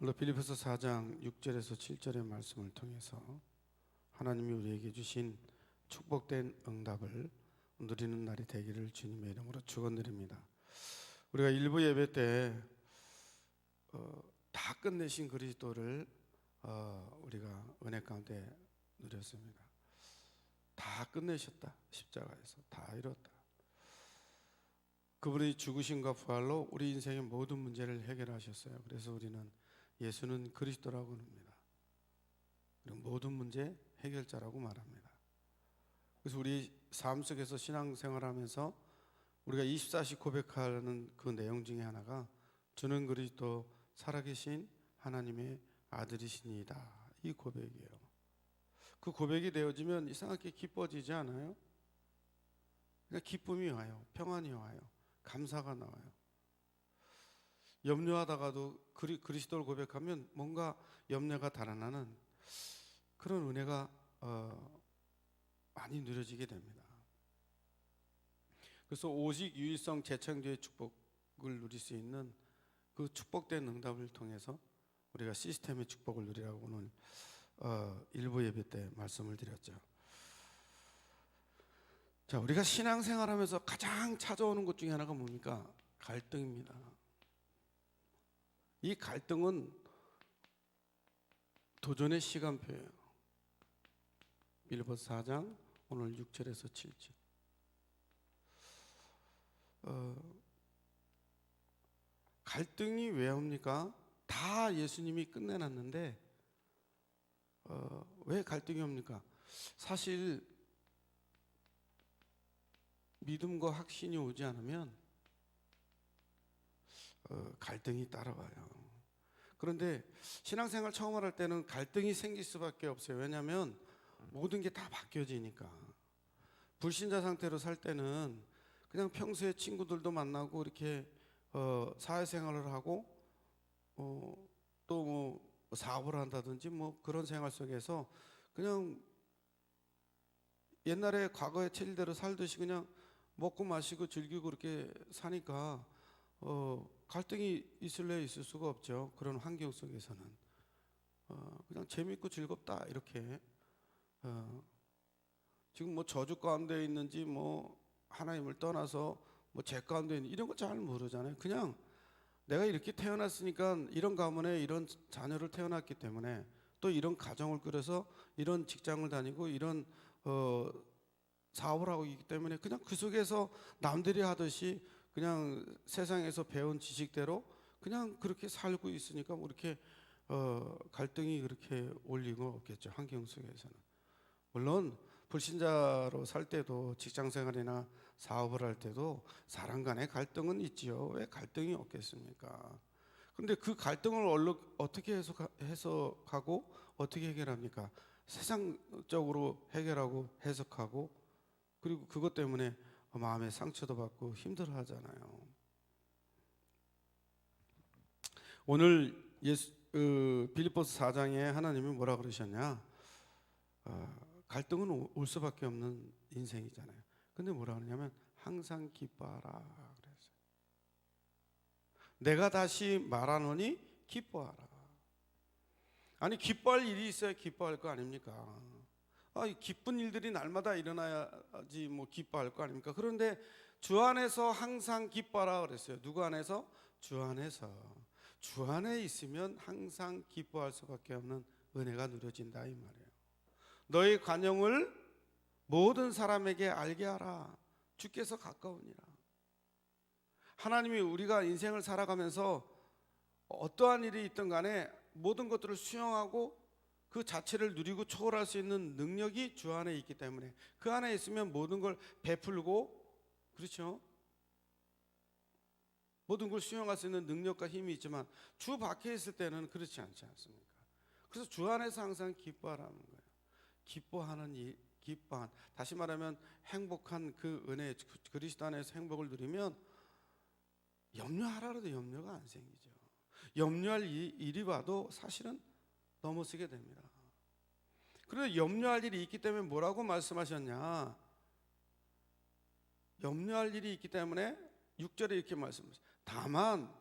오늘 빌립보서 4장 6절에서 7절의 말씀을 통해서 하나님이 우리에게 주신 축복된 응답을 누리는 날이 되기를 주님의 이름으로 축원드립니다. 우리가 일부 예배 때 다 끝내신 그리스도를 우리가 은혜 가운데 누렸습니다. 다 끝내셨다. 십자가에서 다 이뤘다. 그분이 죽으심과 부활로 우리 인생의 모든 문제를 해결하셨어요. 그래서 우리는 예수는 그리스도라고 합니다. 모든 문제 해결자라고 말합니다. 그래서 우리 삶 속에서 신앙생활하면서 우리가 24시 고백하는 그 내용 중에 하나가 주는 그리스도 살아계신 하나님의 아들이시니이다, 이 고백이에요. 그 고백이 되어지면 이상하게 기뻐지지 않아요? 그냥 기쁨이 와요. 평안이 와요. 감사가 나와요. 염려하다가도 그리스도를 고백하면 뭔가 염려가 달아나는 그런 은혜가 많이 누려지게 됩니다. 그래서 오직 유일성 재창조의 축복을 누릴 수 있는 그 축복된 응답을 통해서 우리가 시스템의 축복을 누리라고 오늘 일부 예배 때 말씀을 드렸죠. 자, 우리가 신앙생활하면서 가장 찾아오는 것 중에 하나가 뭡니까? 갈등입니다. 이 갈등은 도전의 시간표예요. 빌립보서 4장 오늘 6절에서 7절. 갈등이 왜 옵니까? 다 예수님이 끝내놨는데 왜 갈등이 옵니까? 사실 믿음과 확신이 오지 않으면 갈등이 따라와요. 그런데 신앙생활 처음 할 때는 갈등이 생길 수밖에 없어요. 왜냐하면 모든 게 다 바뀌어지니까. 불신자 상태로 살 때는 그냥 평소에 친구들도 만나고 이렇게 사회생활을 하고 또 뭐 사업을 한다든지 뭐 그런 생활 속에서 그냥 옛날에 과거의 체질대로 살듯이 그냥 먹고 마시고 즐기고 그렇게 사니까 갈등이 있을래 있을 수가 없죠. 그런 환경 속에서는 그냥 재밌고 즐겁다 이렇게 지금 뭐 저주 가운데 있는지 뭐 하나님을 떠나서 뭐 죄 가운데 있는 이런 거 잘 모르잖아요. 그냥 내가 이렇게 태어났으니까 이런 가문에 이런 자녀를 태어났기 때문에 또 이런 가정을 꾸려서 이런 직장을 다니고 이런 사업을 하고 있기 때문에 그냥 그 속에서 남들이 하듯이 그냥 세상에서 배운 지식대로 그냥 그렇게 살고 있으니까 뭐 이렇게 갈등이 그렇게 올 리가 없겠죠. 환경 속에서는. 물론 불신자로 살 때도 직장생활이나 사업을 할 때도 사람 간의 갈등은 있지요. 왜 갈등이 없겠습니까? 그런데 그 갈등을 어떻게 해석하고 어떻게 해결합니까? 세상적으로 해결하고 해석하고 그리고 그것 때문에 마음의 상처도 받고 힘들어하잖아요. 오늘 빌립보서 4장에 하나님이 뭐라 그러셨냐? 갈등은 올 수밖에 없는 인생이잖아요. 근데 뭐라 그러냐면 항상 기뻐하라 그랬어요. 내가 다시 말하노니 기뻐하라. 아니 기뻐할 일이 있어야 기뻐할 거 아닙니까? 기쁜 일들이 날마다 일어나야지 뭐 기뻐할 거 아닙니까? 그런데 주 안에서 항상 기뻐하라 그랬어요. 누구 안에서? 주 안에서. 주 안에 있으면 항상 기뻐할 수밖에 없는 은혜가 누려진다 이 말이에요. 너의 관용을 모든 사람에게 알게 하라. 주께서 가까우니라. 하나님이 우리가 인생을 살아가면서 어떠한 일이 있든 간에 모든 것들을 수용하고 그 자체를 누리고 초월할 수 있는 능력이 주 안에 있기 때문에 그 안에 있으면 모든 걸 베풀고 그렇죠? 모든 걸 수용할 수 있는 능력과 힘이 있지만 주 밖에 있을 때는 그렇지 않지 않습니까? 그래서 주 안에서 항상 기뻐하라는 거예요. 기뻐하는 일, 다시 말하면 행복한 그 은혜, 그리스도 안에서 행복을 누리면 염려하라도 염려가 안 생기죠. 염려할 일이 와도 사실은 넘어서게 됩니다. 그런데 염려할 일이 있기 때문에 뭐라고 말씀하셨냐? 염려할 일이 있기 때문에 6절에 이렇게 말씀하셨어요. 다만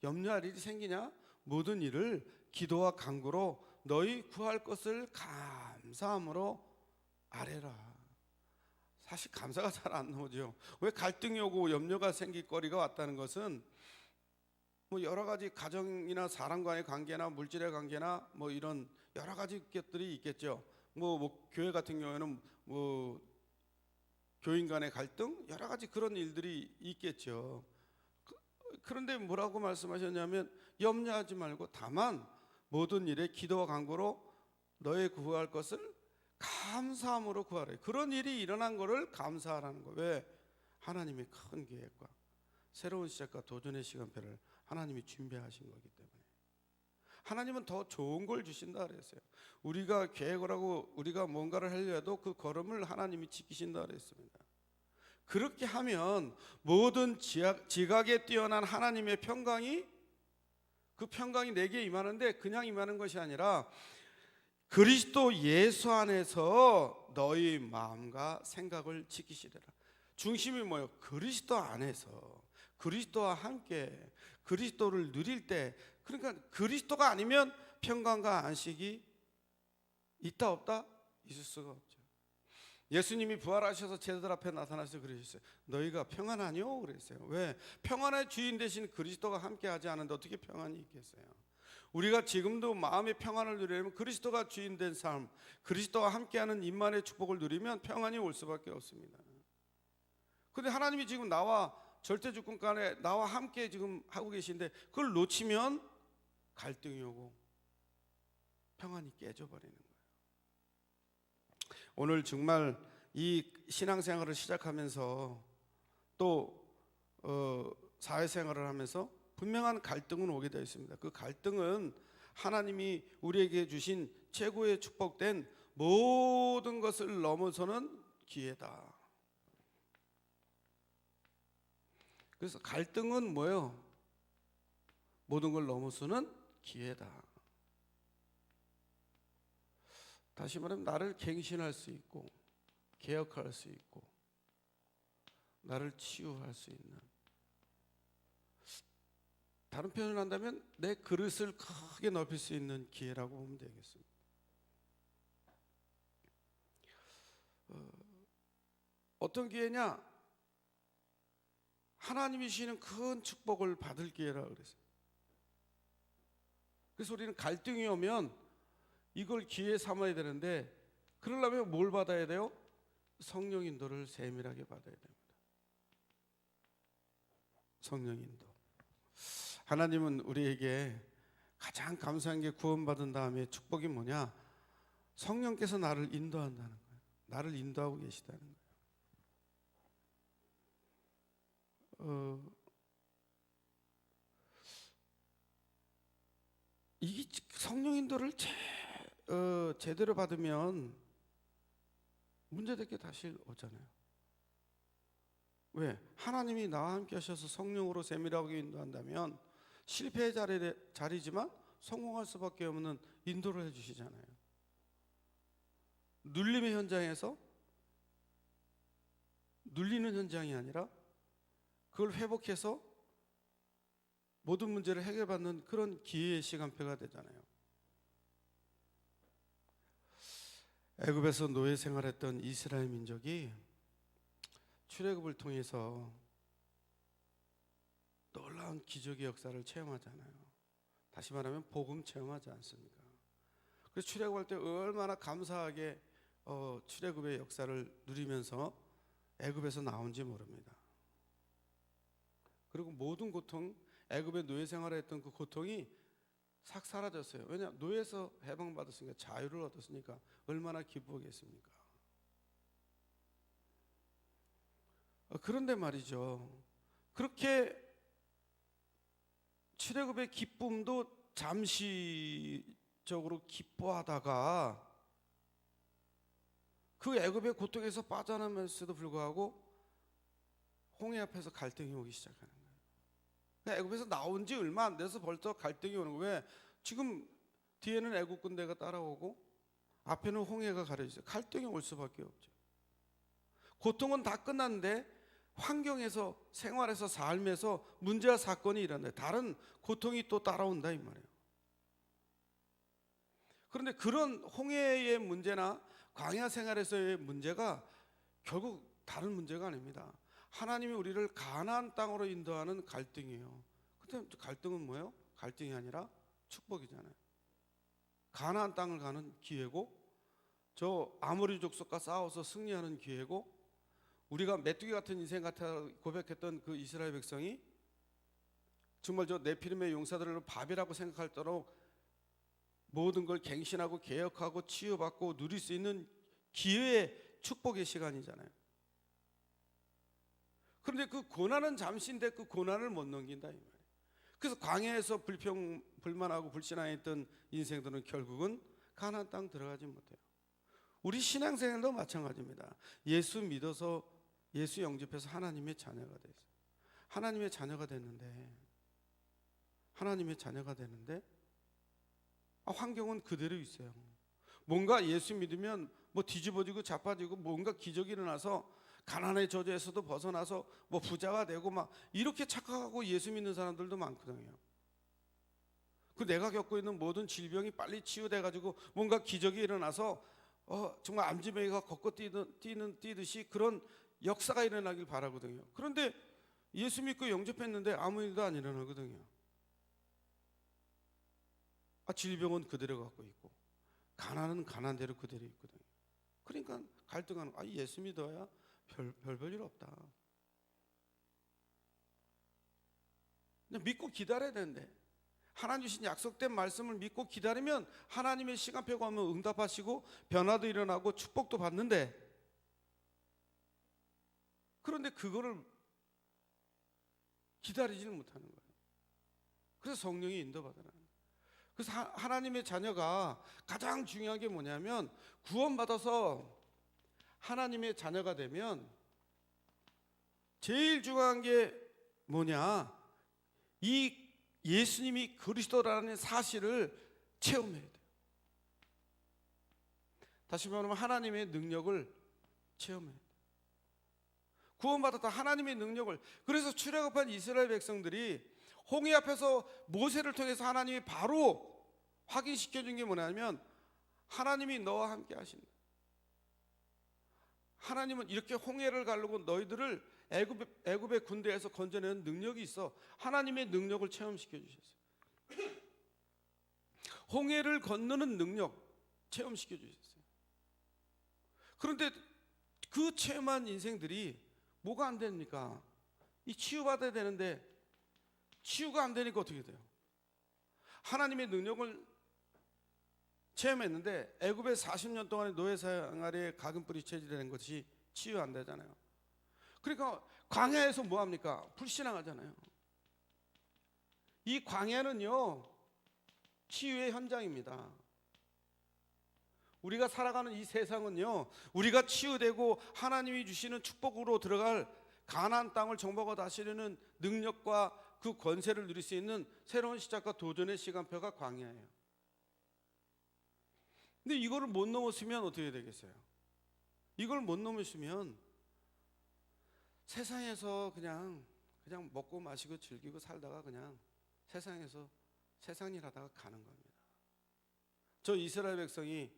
염려할 일이 생기냐? 모든 일을 기도와 간구로 너희 구할 것을 감사함으로 아뢰라. 사실 감사가 잘 안 나오죠. 왜 갈등이 오고 염려가 생길 거리가 왔다는 것은 뭐 여러 가지 가정이나 사람 간의 관계나 물질의 관계나 뭐 이런 여러 가지 것들이 있겠죠. 뭐 교회 같은 경우에는 뭐 교인 간의 갈등 여러 가지 그런 일들이 있겠죠. 그런데 뭐라고 말씀하셨냐면 염려하지 말고 다만 모든 일에 기도와 간구로 너의 구할 것을 감사함으로 구하라. 그런 일이 일어난 것을 감사하라는 거. 왜? 하나님의 큰 계획과 새로운 시작과 도전의 시간표를 하나님이 준비하신 거기 때문에. 하나님은 더 좋은 걸 주신다 그랬어요. 우리가 계획을 하고 우리가 뭔가를 하려 해도 그 걸음을 하나님이 지키신다 그랬습니다. 그렇게 하면 모든 지각에 뛰어난 하나님의 평강이, 그 평강이 내게 임하는데 그냥 임하는 것이 아니라 그리스도 예수 안에서 너희 마음과 생각을 지키시리라. 중심이 뭐예요? 그리스도 안에서 그리스도와 함께 그리스도를 누릴 때, 그러니까 그리스도가 아니면 평강과 안식이 있다 없다? 있을 수가 없죠. 예수님이 부활하셔서 제자들 앞에 나타나서 그러셨어요. 너희가 평안하뇨? 그랬어요. 왜? 평안의 주인 되신 그리스도가 함께 하지 않은데 어떻게 평안이 있겠어요? 우리가 지금도 마음의 평안을 누리려면 그리스도가 주인 된 삶, 그리스도와 함께하는 임만의 축복을 누리면 평안이 올 수밖에 없습니다. 그런데 하나님이 지금 나와 절대주권간에 나와 함께 지금 하고 계신데 그걸 놓치면 갈등이 오고 평안이 깨져버리는 거예요. 오늘 정말 이 신앙생활을 시작하면서 또 사회생활을 하면서 분명한 갈등은 오게 되어 있습니다. 그 갈등은 하나님이 우리에게 주신 최고의 축복된 모든 것을 넘어서는 기회다. 그래서 갈등은 뭐예요? 모든 걸 넘어서는 기회다. 다시 말하면 나를 갱신할 수 있고 개혁할 수 있고 나를 치유할 수 있는, 다른 표현을 한다면 내 그릇을 크게 넓힐 수 있는 기회라고 보면 되겠습니다. 어떤 기회냐? 하나님이 주시는 큰 축복을 받을 기회라 그랬어요. 그래서 우리는 갈등이 오면 이걸 기회 삼아야 되는데, 그러려면 뭘 받아야 돼요? 성령 인도를 세밀하게 받아야 됩니다. 성령 인도. 하나님은 우리에게 가장 감사한 게 구원받은 다음에 축복이 뭐냐? 성령께서 나를 인도한다는 거예요. 나를 인도하고 계시다는 거예요. 이 성령 인도를 제대로 받으면 문제될 게 다시 오잖아요. 왜? 하나님이 나와 함께 하셔서 성령으로 세밀하게 인도한다면 실패의 자리지만 성공할 수밖에 없는 인도를 해주시잖아요. 눌림의 현장에서 눌리는 현장이 아니라 그걸 회복해서 모든 문제를 해결받는 그런 기회의 시간표가 되잖아요. 애굽에서 노예 생활했던 이스라엘 민족이 출애굽을 통해서 놀라운 기적의 역사를 체험하잖아요. 다시 말하면 복음 체험하지 않습니까? 그래서 출애굽할 때 얼마나 감사하게 출애굽의 역사를 누리면서 애굽에서 나온지 모릅니다. 그리고 모든 고통, 애굽의 노예 생활을 했던 그 고통이 싹 사라졌어요. 왜냐? 노예에서 해방받았으니까, 자유를 얻었으니까 얼마나 기쁘겠습니까? 그런데 말이죠, 그렇게 출애굽의 기쁨도 잠시적으로 기뻐하다가 그 애굽의 고통에서 빠져나면서도 불구하고 홍해 앞에서 갈등이 오기 시작하는 거예요. 애굽에서 나온 지 얼마 안 돼서 벌써 갈등이 오는 거예요. 왜? 지금 뒤에는 애굽 군대가 따라오고 앞에는 홍해가 가려져 있어요. 갈등이 올 수밖에 없죠. 고통은 다 끝났는데 환경에서, 생활에서, 삶에서 문제와 사건이 일어나요. 다른 고통이 또 따라온다 이 말이에요. 그런데 그런 홍해의 문제나 광야 생활에서의 문제가 결국 다른 문제가 아닙니다. 하나님이 우리를 가나안 땅으로 인도하는 갈등이에요. 근데 갈등은 뭐예요? 갈등이 아니라 축복이잖아요. 가나안 땅을 가는 기회고, 저 아모리 족속과 싸워서 승리하는 기회고, 우리가 메뚜기 같은 인생 같아 고백했던 그 이스라엘 백성이 정말 저 네피림의 용사들을 밥이라고 생각할 도록 모든 걸 갱신하고 개혁하고 치유받고 누릴 수 있는 기회의 축복의 시간이잖아요. 그런데 그 고난은 잠시인데 그 고난을 못 넘긴다 이 말이에요. 그래서 광야에서 불만하고 불신앙했던 인생들은 결국은 가나안 땅 들어가지 못해요. 우리 신앙생활도 마찬가지입니다. 예수 믿어서 예수 영접해서 하나님의 자녀가 됐어요. 하나님의 자녀가 됐는데 환경은 그대로 있어요. 뭔가 예수 믿으면 뭐 뒤집어지고 자빠지고 뭔가 기적이 일어나서 가난의 저주에서도 벗어나서 뭐 부자가 되고 막 이렇게 착각하고 예수 믿는 사람들도 많거든요. 그 내가 겪고 있는 모든 질병이 빨리 치유돼 가지고 뭔가 기적이 일어나서 정말 암지명이가 걷고 뛰듯이 그런 역사가 일어나길 바라거든요. 그런데 예수 믿고 영접했는데 아무 일도 안 일어나거든요. 질병은 그대로 갖고 있고 가난은 가난대로 그대로 있거든요. 그러니까 갈등하는 거. 예수 믿어야 별 일 없다. 근데 믿고 기다려야 되는데 하나님 주신 약속된 말씀을 믿고 기다리면 하나님의 시간표가 오면 응답하시고 변화도 일어나고 축복도 받는데, 그런데 그거를 기다리지는 못하는 거예요. 그래서 성령이 인도받으라는 거예요. 그래서 하나님의 자녀가 가장 중요한 게 뭐냐면, 구원받아서 하나님의 자녀가 되면 제일 중요한 게 뭐냐, 이 예수님이 그리스도라는 사실을 체험해야 돼요. 다시 말하면 하나님의 능력을 체험해야 돼요. 구원받았다 하나님의 능력을. 그래서 출애굽한 이스라엘 백성들이 홍해 앞에서 모세를 통해서 하나님이 바로 확인시켜 준 게 뭐냐면, 하나님이 너와 함께 하신다. 하나님은 이렇게 홍해를 가르고 너희들을 애굽의 군대에서 건져내는 능력이 있어. 하나님의 능력을 체험시켜 주셨어요. 홍해를 건너는 능력 체험시켜 주셨어요. 그런데 그 체험한 인생들이 뭐가 안 됩니까? 이 치유받아야 되는데 치유가 안 되니까 어떻게 돼요? 하나님의 능력을 체험했는데 애굽에 40년 동안의 노예 생활에 각인뿌리 체질된 것이 치유 안 되잖아요. 그러니까 광야에서 뭐 합니까? 불신앙하잖아요. 이 광야는요 치유의 현장입니다. 우리가 살아가는 이 세상은요, 우리가 치유되고 하나님이 주시는 축복으로 들어갈 가나안 땅을 정복하고 다스리는 능력과 그 권세를 누릴 수 있는 새로운 시작과 도전의 시간표가 광야예요. 근데 이거를 못 넘었으면 어떻게 되겠어요? 이걸 못 넘으시면 세상에서 그냥 먹고 마시고 즐기고 살다가 그냥 세상에서 세상 일 하다가 가는 겁니다. 저 이스라엘 백성이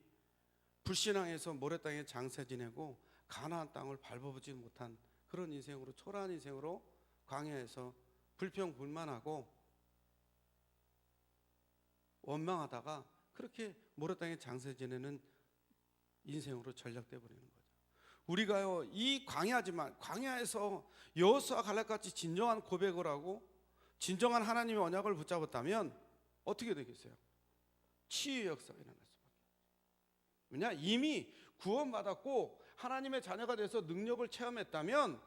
불신앙에서 모래 땅에 장세 지내고 가나안 땅을 밟아보지 못한 그런 인생으로, 초라한 인생으로 광야에서 불평불만하고 원망하다가 그렇게 모래 땅에 장세 지내는 인생으로 전락돼 버리는 거죠. 우리가요 이 광야지만 광야에서 여호수아 갈렙같이 진정한 고백을 하고 진정한 하나님의 언약을 붙잡았다면 어떻게 되겠어요? 치유의 역사가 일어날 수밖에 없어요. 왜냐? 이미 구원받았고 하나님의 자녀가 돼서 능력을 체험했다면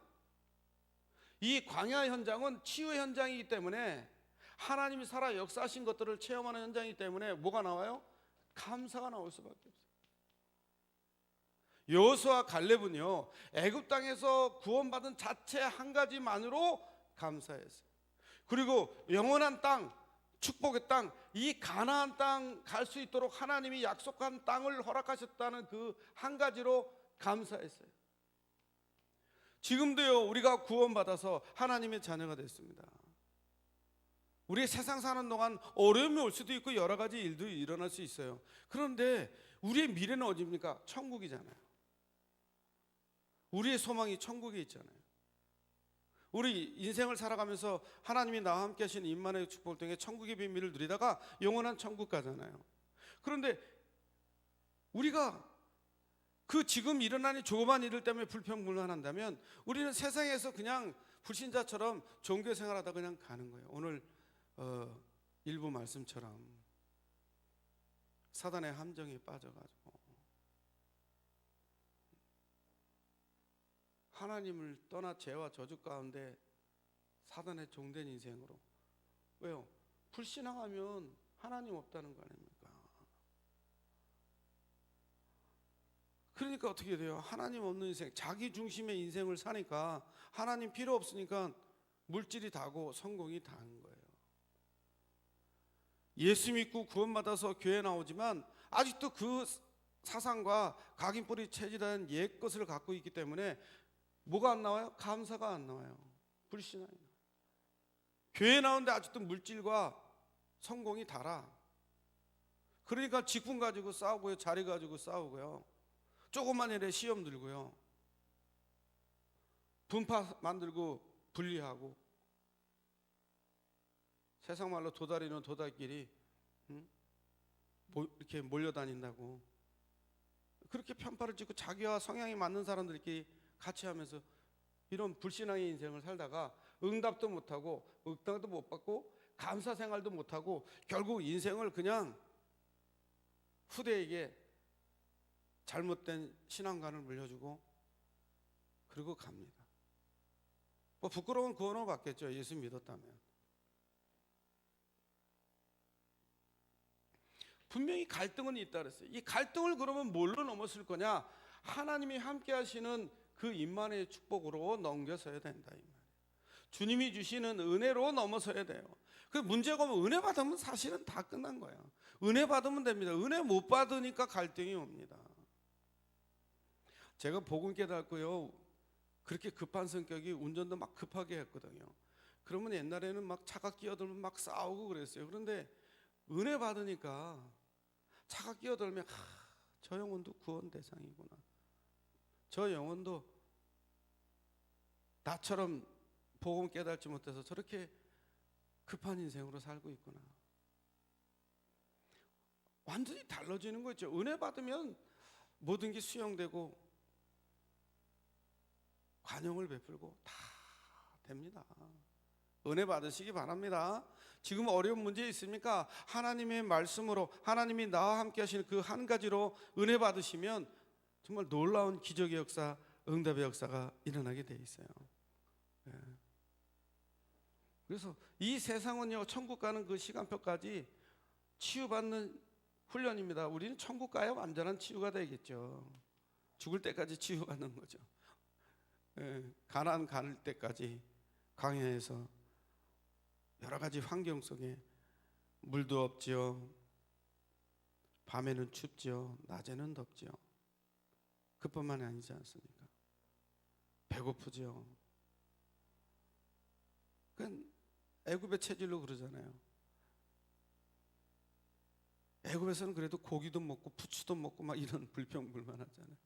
이 광야 현장은 치유의 현장이기 때문에, 하나님이 살아 역사하신 것들을 체험하는 현장이기 때문에 뭐가 나와요? 감사가 나올 수밖에 없어요. 여호수아 갈렙은요 애굽 땅에서 구원받은 자체 한 가지만으로 감사했어요. 그리고 영원한 땅, 축복의 땅, 이 가나안 땅 갈 수 있도록 하나님이 약속한 땅을 허락하셨다는 그 한 가지로 감사했어요. 지금도요 우리가 구원받아서 하나님의 자녀가 됐습니다. 우리 세상 사는 동안 어려움이 올 수도 있고 여러 가지 일도 일어날 수 있어요. 그런데 우리의 미래는 어디입니까? 천국이잖아요. 우리의 소망이 천국에 있잖아요. 우리 인생을 살아가면서 하나님이 나와 함께 하시는 임만의 축복을 통해 천국의 비밀을 누리다가 영원한 천국 가잖아요. 그런데 우리가 그 지금 일어나는 조그만 일들 때문에 불평불만한다면 우리는 세상에서 그냥 불신자처럼 종교 생활하다 그냥 가는 거예요. 오늘 일부 말씀처럼 사단의 함정에 빠져가지고 하나님을 떠나 죄와 저주 가운데 사단의 종된 인생으로. 왜요? 불신앙하면 하나님 없다는 거 아닙니까? 그러니까 어떻게 돼요? 하나님 없는 인생, 자기 중심의 인생을 사니까 하나님 필요 없으니까 물질이 다고 성공이 다는 거예요. 예수 믿고 구원받아서 교회 나오지만 아직도 그 사상과 각인뿌리 체질한 옛 것을 갖고 있기 때문에 뭐가 안 나와요? 감사가 안 나와요. 불신앙이 나와요. 교회 나오는데 아직도 물질과 성공이 달아. 그러니까 직분 가지고 싸우고요, 자리 가지고 싸우고요, 조금만 일에 시험 들고요, 분파 만들고 분리하고, 세상 말로 도다리는 도다리끼리 이렇게 몰려다닌다고. 그렇게 편파를 짓고 자기와 성향이 맞는 사람들끼리 같이 하면서 이런 불신앙의 인생을 살다가 응답도 못하고 응답도 못 받고 감사 생활도 못하고 결국 인생을 그냥 후대에게 잘못된 신앙관을 물려주고 그러고 갑니다. 뭐 부끄러운 구원을 받겠죠, 예수 믿었다면. 분명히 갈등은 있다 그랬어요. 이 갈등을 그러면 뭘로 넘었을 거냐? 하나님이 함께 하시는 그 임만의 축복으로 넘겨서야 된다 이 말이에요. 주님이 주시는 은혜로 넘어서야 돼요. 그 문제가 오면 은혜 받으면 사실은 다 끝난 거예요. 은혜 받으면 됩니다. 은혜 못 받으니까 갈등이 옵니다. 제가 복음 깨닫고요, 그렇게 급한 성격이 운전도 막 급하게 했거든요. 그러면 옛날에는 막 차가 끼어들면 막 싸우고 그랬어요. 그런데 은혜 받으니까 차가 끼어들면 저 영혼도 구원 대상이구나, 저 영혼도 나처럼 복음 깨닫지 못해서 저렇게 급한 인생으로 살고 있구나. 완전히 달라지는 거죠. 은혜 받으면 모든 게 수용되고 관용을 베풀고 다 됩니다. 은혜 받으시기 바랍니다. 지금 어려운 문제 있습니까? 하나님의 말씀으로, 하나님이 나와 함께 하시는 그 한 가지로 은혜 받으시면 정말 놀라운 기적의 역사, 응답의 역사가 일어나게 돼 있어요. 예. 그래서 이 세상은요, 천국 가는 그 시간표까지 치유받는 훈련입니다. 우리는 천국 가야 완전한 치유가 되겠죠. 죽을 때까지 치유받는 거죠. 예. 가나안 갈 때까지 광야에서 여러 가지 환경 속에 물도 없지요, 밤에는 춥지요, 낮에는 덥지요. 그뿐만이 아니지 않습니까? 배고프지요. 그건 애굽의 체질로 그러잖아요. 애굽에서는 그래도 고기도 먹고 부추도 먹고 막 이런 불평불만하잖아요.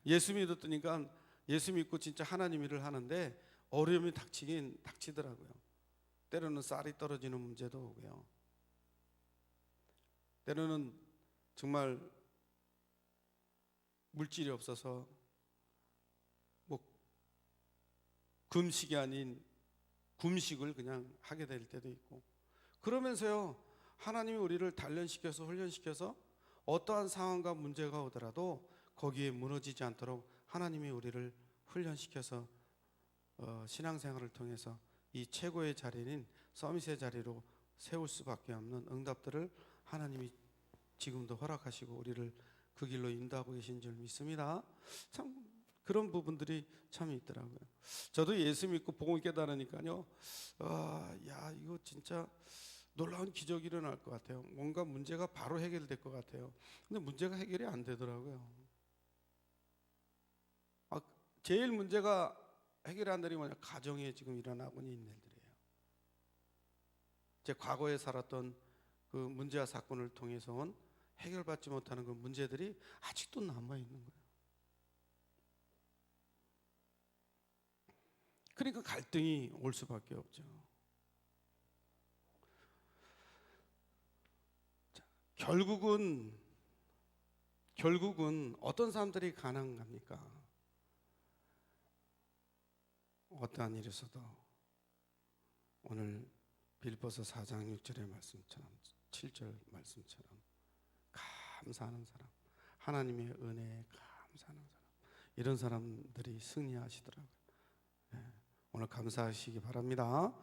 예수 믿었으니까 예수 믿고 진짜 하나님 일을 하는데 어려움이 닥치긴 닥치더라고요. 때로는 쌀이 떨어지는 문제도 오고요, 때로는 정말 물질이 없어서 뭐 금식이 아닌 금식을 그냥 하게 될 때도 있고, 그러면서요 하나님이 우리를 단련시켜서 훈련시켜서 어떠한 상황과 문제가 오더라도 거기에 무너지지 않도록 하나님이 우리를 훈련시켜서 신앙생활을 통해서 이 최고의 자리인 서밋의 자리로 세울 수밖에 없는 응답들을 하나님이 지금도 허락하시고 우리를 그 길로 인도하고 계신 줄 믿습니다. 참 그런 부분들이 참 있더라고요. 저도 예수 믿고 복음을 깨달으니까요, 야 이거 진짜 놀라운 기적이 일어날 것 같아요. 뭔가 문제가 바로 해결될 것 같아요. 근데 문제가 해결이 안 되더라고요. 제일 문제가 해결이 안 되는 게 뭐냐? 가정에 지금 일어나고 있는 일들이에요. 제 과거에 살았던 그 문제와 사건을 통해서 온 해결받지 못하는 그 문제들이 아직도 남아 있는 거예요. 그러니까 갈등이 올 수밖에 없죠. 자, 결국은 어떤 사람들이 가난합니까? 어떠한 일이 있어도 오늘 빌보서 4장 6절의 말씀처럼 7절 말씀처럼 감사하는 사람, 하나님의 은혜에 감사하는 사람, 이런 사람들이 승리하시더라고요. 네, 오늘 감사하시기 바랍니다.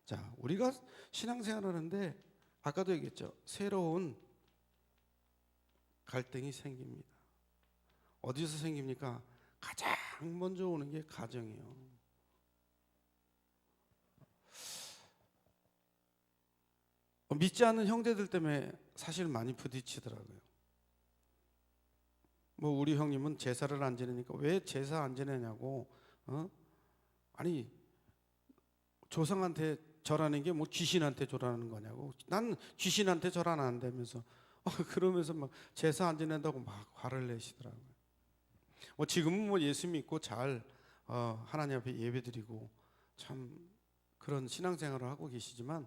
자, 우리가 신앙생활하는데 아까도 얘기했죠. 새로운 갈등이 생깁니다. 어디서 생깁니까? 가장 먼저 오는 게 가정이에요. 믿지 않는 형제들 때문에 사실 많이 부딪히더라고요. 뭐 우리 형님은 제사를 안 지내니까 왜 제사 안 지내냐고. 아니 조상한테 절하는 게 뭐 귀신한테 절하는 거냐고. 난 귀신한테 절 안 한다면서 그러면서 막 제사 안 지낸다고 막 화를 내시더라고요. 지금은 뭐 예수 믿고 잘 하나님 앞에 예배드리고 참 그런 신앙생활을 하고 계시지만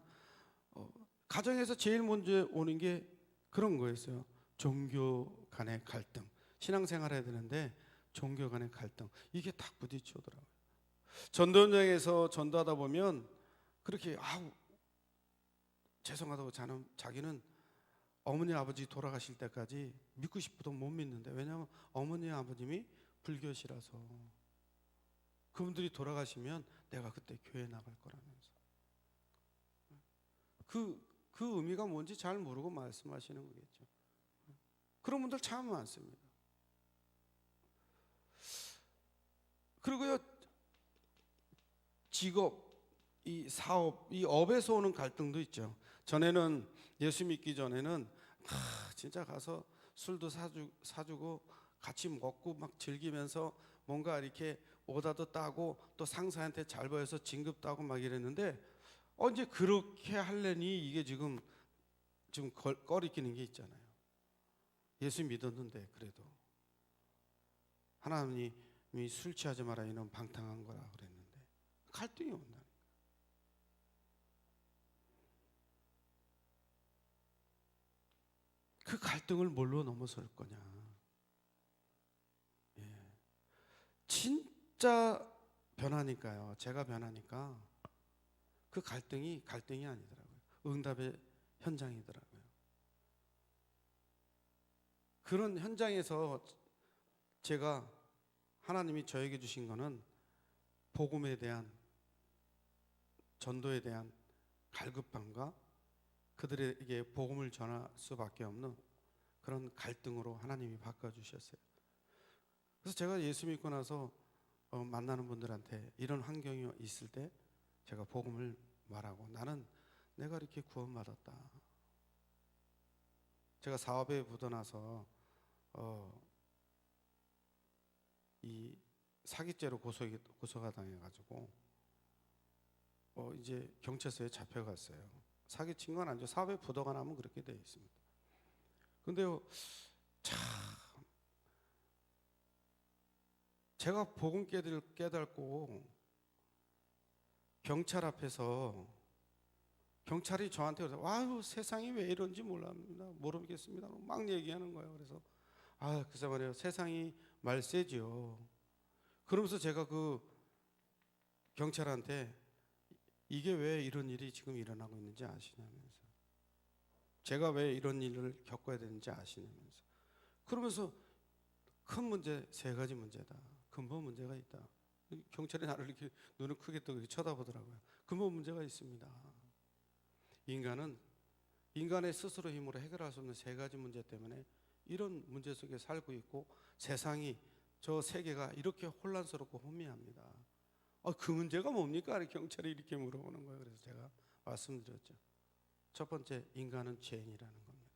가정에서 제일 먼저 오는 게 그런 거였어요. 종교 간의 갈등. 신앙생활 해야 되는데 종교 간의 갈등. 이게 딱 부딪혀오더라고요. 전도여행에서 전도하다 보면 그렇게 죄송하다고 자기는 어머니 아버지 돌아가실 때까지 믿고 싶어도 못 믿는데, 왜냐하면 어머니 아버님이 불교시라서 그분들이 돌아가시면 내가 그때 교회 나갈 거라면서 그 의미가 뭔지 잘 모르고 말씀하시는 거겠죠. 그런 분들 참 많습니다. 그리고요, 직업, 이 사업, 이 업에서 오는 갈등도 있죠. 전에는 예수 믿기 전에는 진짜 가서 술도 사주고 같이 먹고 막 즐기면서 뭔가 이렇게 오다도 따고 또 상사한테 잘 보여서 진급도 하고 막 이랬는데 이제 그렇게 하려니 이게 지금 꺼리끼는 게 있잖아요. 예수 믿었는데 그래도 하나님이 술 취하지 마라 이놈 방탕한 거라 그랬는데 갈등이 온다니까. 그 갈등을 뭘로 넘어설 거냐. 진짜 변하니까요. 제가 변하니까 그 갈등이 아니더라고요. 응답의 현장이더라고요. 그런 현장에서 제가 하나님이 저에게 주신 거는 복음에 대한, 전도에 대한 갈급함과 그들에게 복음을 전할 수밖에 없는 그런 갈등으로 하나님이 바꿔주셨어요. 그래서 제가 예수 믿고 나서 만나는 분들한테 이런 환경이 있을 때 제가 복음을 말하고, 나는 내가 이렇게 구원받았다. 제가 사업에 묻어나서 이 사기죄로 고소가 당해가지고 이제 경찰서에 잡혀갔어요. 사기친 건 아니죠. 사업에 부도가 나면 그렇게 되어 있습니다. 근데요, 참 제가 복음 깨닫고 경찰 앞에서 경찰이 저한테 그래서 아유 세상이 왜 이런지 모르겠습니다. 막 얘기하는 거예요. 그래서 글쎄 말이에요. 세상이 말세지요. 그러면서 제가 그 경찰한테 이게 왜 이런 일이 지금 일어나고 있는지 아시냐면서, 제가 왜 이런 일을 겪어야 되는지 아시냐면서, 그러면서 큰 문제, 3가지 문제다. 근본 문제가 있다. 경찰이 나를 이렇게 눈을 크게 뜨고 쳐다보더라고요. 근본 문제가 있습니다. 인간의 스스로 힘으로 해결할 수 없는 3가지 문제 때문에 이런 문제 속에 살고 있고, 세상이, 저 세계가 이렇게 혼란스럽고 혼미합니다. 그 문제가 뭡니까? 경찰이 이렇게 물어보는 거예요. 그래서 제가 말씀드렸죠. 첫 번째, 인간은 죄인이라는 겁니다.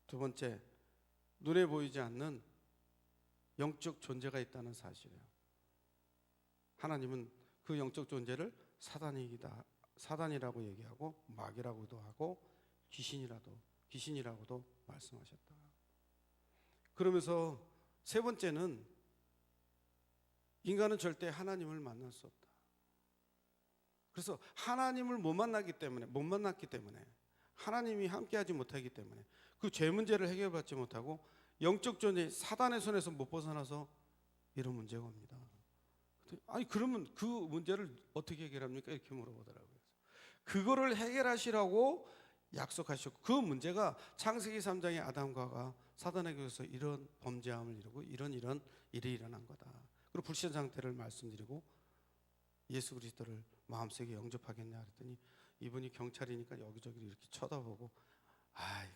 두 번째, 눈에 보이지 않는 영적 존재가 있다는 사실이에요. 하나님은 그 영적 존재를 사단이기다 사단이라고 얘기하고 마귀라고도 하고 귀신이라고도 말씀하셨다. 그러면서 세 번째는 인간은 절대 하나님을 만날 수 없다. 그래서 하나님을 못 만났기 때문에 하나님이 함께하지 못하기 때문에 그 죄 문제를 해결받지 못하고 영적 존재 사단의 손에서 못 벗어나서 이런 문제가 옵니다. 아니 그러면 그 문제를 어떻게 해결합니까? 이렇게 물어보더라고요. 그거를 해결하시라고 약속하셨고 그 문제가 창세기 3장의 아담과 하와가 사단에게서 이런 범죄함을 이루고 이런 일이 일어난 거다. 그리고 불신 상태를 말씀드리고 예수 그리스도를 마음속에 영접하겠냐 그랬더니 이분이 경찰이니까 여기저기 이렇게 쳐다보고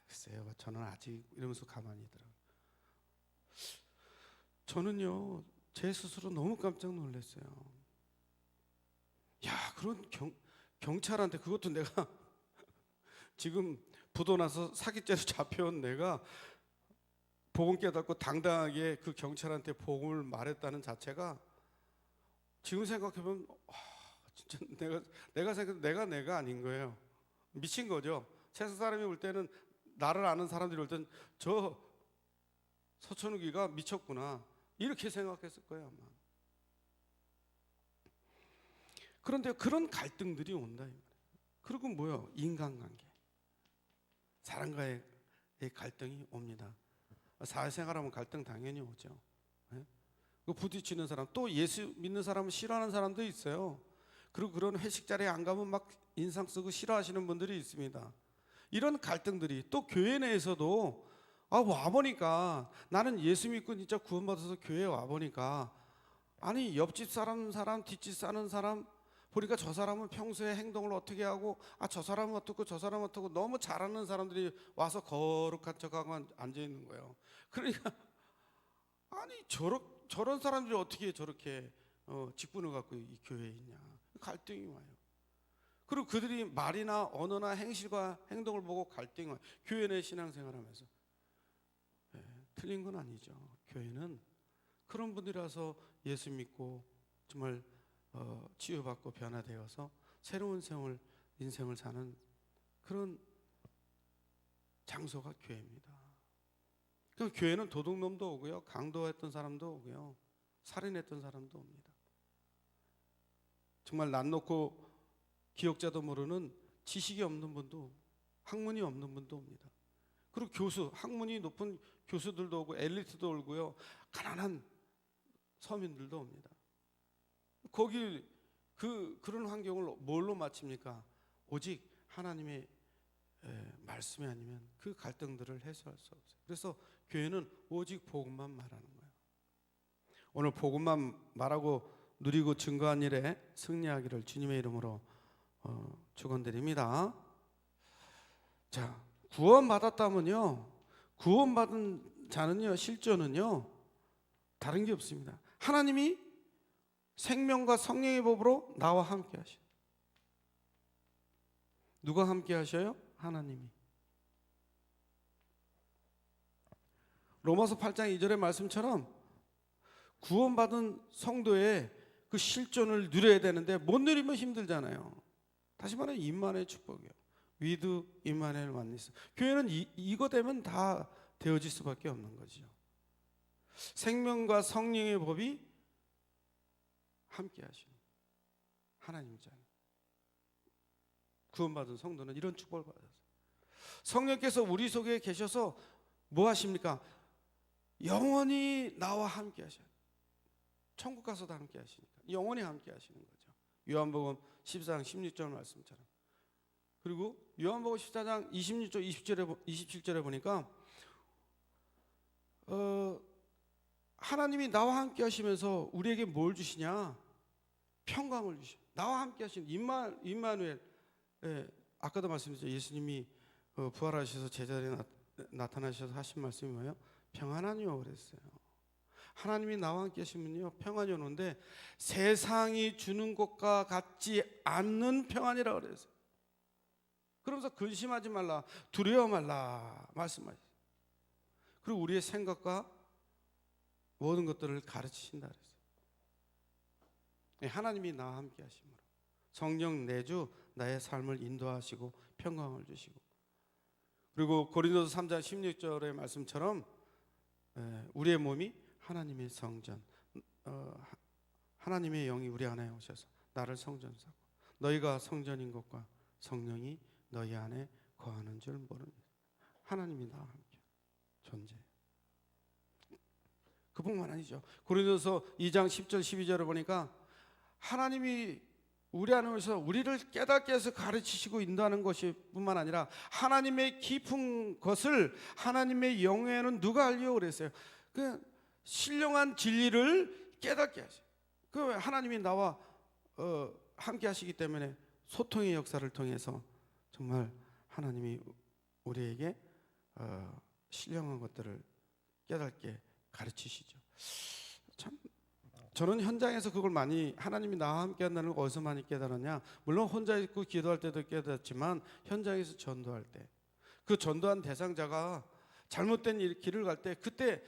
글쎄요 저는 아직 이러면서 가만히 있더라고요. 저는요 제 스스로 너무 깜짝 놀랐어요. 야 그런 경찰한테 그것도 내가 지금 부도 나서 사기죄로 잡혀온 내가 복음 깨닫고 당당하게 그 경찰한테 복음을 말했다는 자체가 지금 생각해보면 진짜 내가 생각해도 내가 아닌 거예요. 미친 거죠. 세상 사람이 올 때는 나를 아는 사람들이 올 때는 저 서천욱이가 미쳤구나 이렇게 생각했을 거예요 아마. 그런데 그런 갈등들이 온다. 그리고 뭐요? 인간관계, 사람과의 갈등이 옵니다. 사회생활하면 갈등 당연히 오죠. 그 부딪히는 사람, 또 예수 믿는 사람을 싫어하는 사람도 있어요. 그리고 그런 회식 자리에 안 가면 막 인상 쓰고 싫어하시는 분들이 있습니다. 이런 갈등들이 또 교회 내에서도 와보니까 나는 예수 믿고 진짜 구원받아서 교회에 와보니까 아니 옆집 사람 뒷집 사는 사람 보니까 저 사람은 평소에 행동을 어떻게 하고 저 사람은 어떻고 저 사람은 어떻고 너무 잘하는 사람들이 와서 거룩한 척하고 앉아 있는 거예요. 그러니까 아니 저런 사람들이 어떻게 저렇게 직분을 갖고 이 교회에 있냐 갈등이 와요. 그리고 그들이 말이나 언어나 행실과 행동을 보고 갈등이 와요. 교회 내 신앙생활하면서 틀린 건 아니죠. 교회는 그런 분들이라서 예수 믿고 정말 치유받고 변화되어서 새로운 인생을 사는 그런 장소가 교회입니다. 그 교회는 도둑놈도 오고요, 강도했던 사람도 오고요, 살인했던 사람도 옵니다. 정말 낯 놓고 기억자도 모르는 지식이 없는 분도, 학문이 없는 분도 옵니다. 그리고 학문이 높은 교수들도 오고 엘리트도 오고요, 가난한 서민들도 옵니다. 거기 그런 환경을 뭘로 마칩니까? 오직 하나님의 말씀이 아니면 그 갈등들을 해소할 수 없어요. 그래서 교회는 오직 복음만 말하는 거예요. 오늘 복음만 말하고 누리고 증거한 일에 승리하기를 주님의 이름으로 축원드립니다. 자, 구원받았다면요, 구원받은 자는요, 실존은요 다른 게 없습니다. 하나님이 생명과 성령의 법으로 나와 함께 하셔요. 누가 함께 하셔요? 하나님이. 로마서 8장 2절의 말씀처럼 구원받은 성도의 그 실존을 누려야 되는데 못 누리면 힘들잖아요. 다시 말해 임마누엘 축복이에요. 위드 임마누엘 원니스. 교회는 이거 되면 다 되어질 수밖에 없는 거죠. 생명과 성령의 법이 함께 하시는 하나님이잖아요. 구원받은 성도는 이런 축복을 받았어요. 성령께서 우리 속에 계셔서 뭐 하십니까? 영원히 나와 함께 하셔요. 천국 가서도 함께 하시니까 영원히 함께 하시는 거죠. 요한복음 14장 16절 말씀처럼. 그리고 요한복음 14장 26절 27절에 보니까 하나님이 나와 함께 하시면서 우리에게 뭘 주시냐? 평강을 주셔. 나와 함께 하시는 임마누엘. 아까도 말씀드렸죠. 예수님이 부활하셔서 제자리에 나타나셔서 하신 말씀이 뭐예요? 평안하니요 그랬어요. 하나님이 나와 함께 하시면요 평안이 오는데 세상이 주는 것과 같지 않는 평안이라고 그랬어요. 그러면서 근심하지 말라, 두려워 말라 말씀하셨어요. 그리고 우리의 생각과 모든 것들을 가르치신다 그랬어요. 하나님이 나와 함께 하심으로 성령 내주 나의 삶을 인도하시고 평강을 주시고, 그리고 고린도서 3장 16절의 말씀처럼 우리의 몸이 하나님의 성전, 하나님의 영이 우리 안에 오셔서 나를 성전사고 너희가 성전인 것과 성령이 너희 안에 거하는 줄 모르니. 하나님이 나와 함께 존재해요. 그뿐만 아니죠. 고린도서 2장 10절 12절을 보니까 하나님이 우리 안에 오셔서 우리를 깨닫게 해서 가르치시고 인도하는 것이 뿐만 아니라 하나님의 깊은 것을 하나님의 영에는 누가 알려 그랬어요. 그 신령한 진리를 깨닫게 하셔요. 그 하나님이 나와 함께 하시기 때문에 소통의 역사를 통해서 정말 하나님이 우리에게 신령한 것들을 깨닫게 가르치시죠. 참 저는 현장에서 그걸 많이, 하나님이 나와 함께 한다는 걸 어디서 많이 깨달았냐, 물론 혼자 있고 기도할 때도 깨달았지만 현장에서 전도할 때 그 전도한 대상자가 잘못된 길을 갈 때, 그때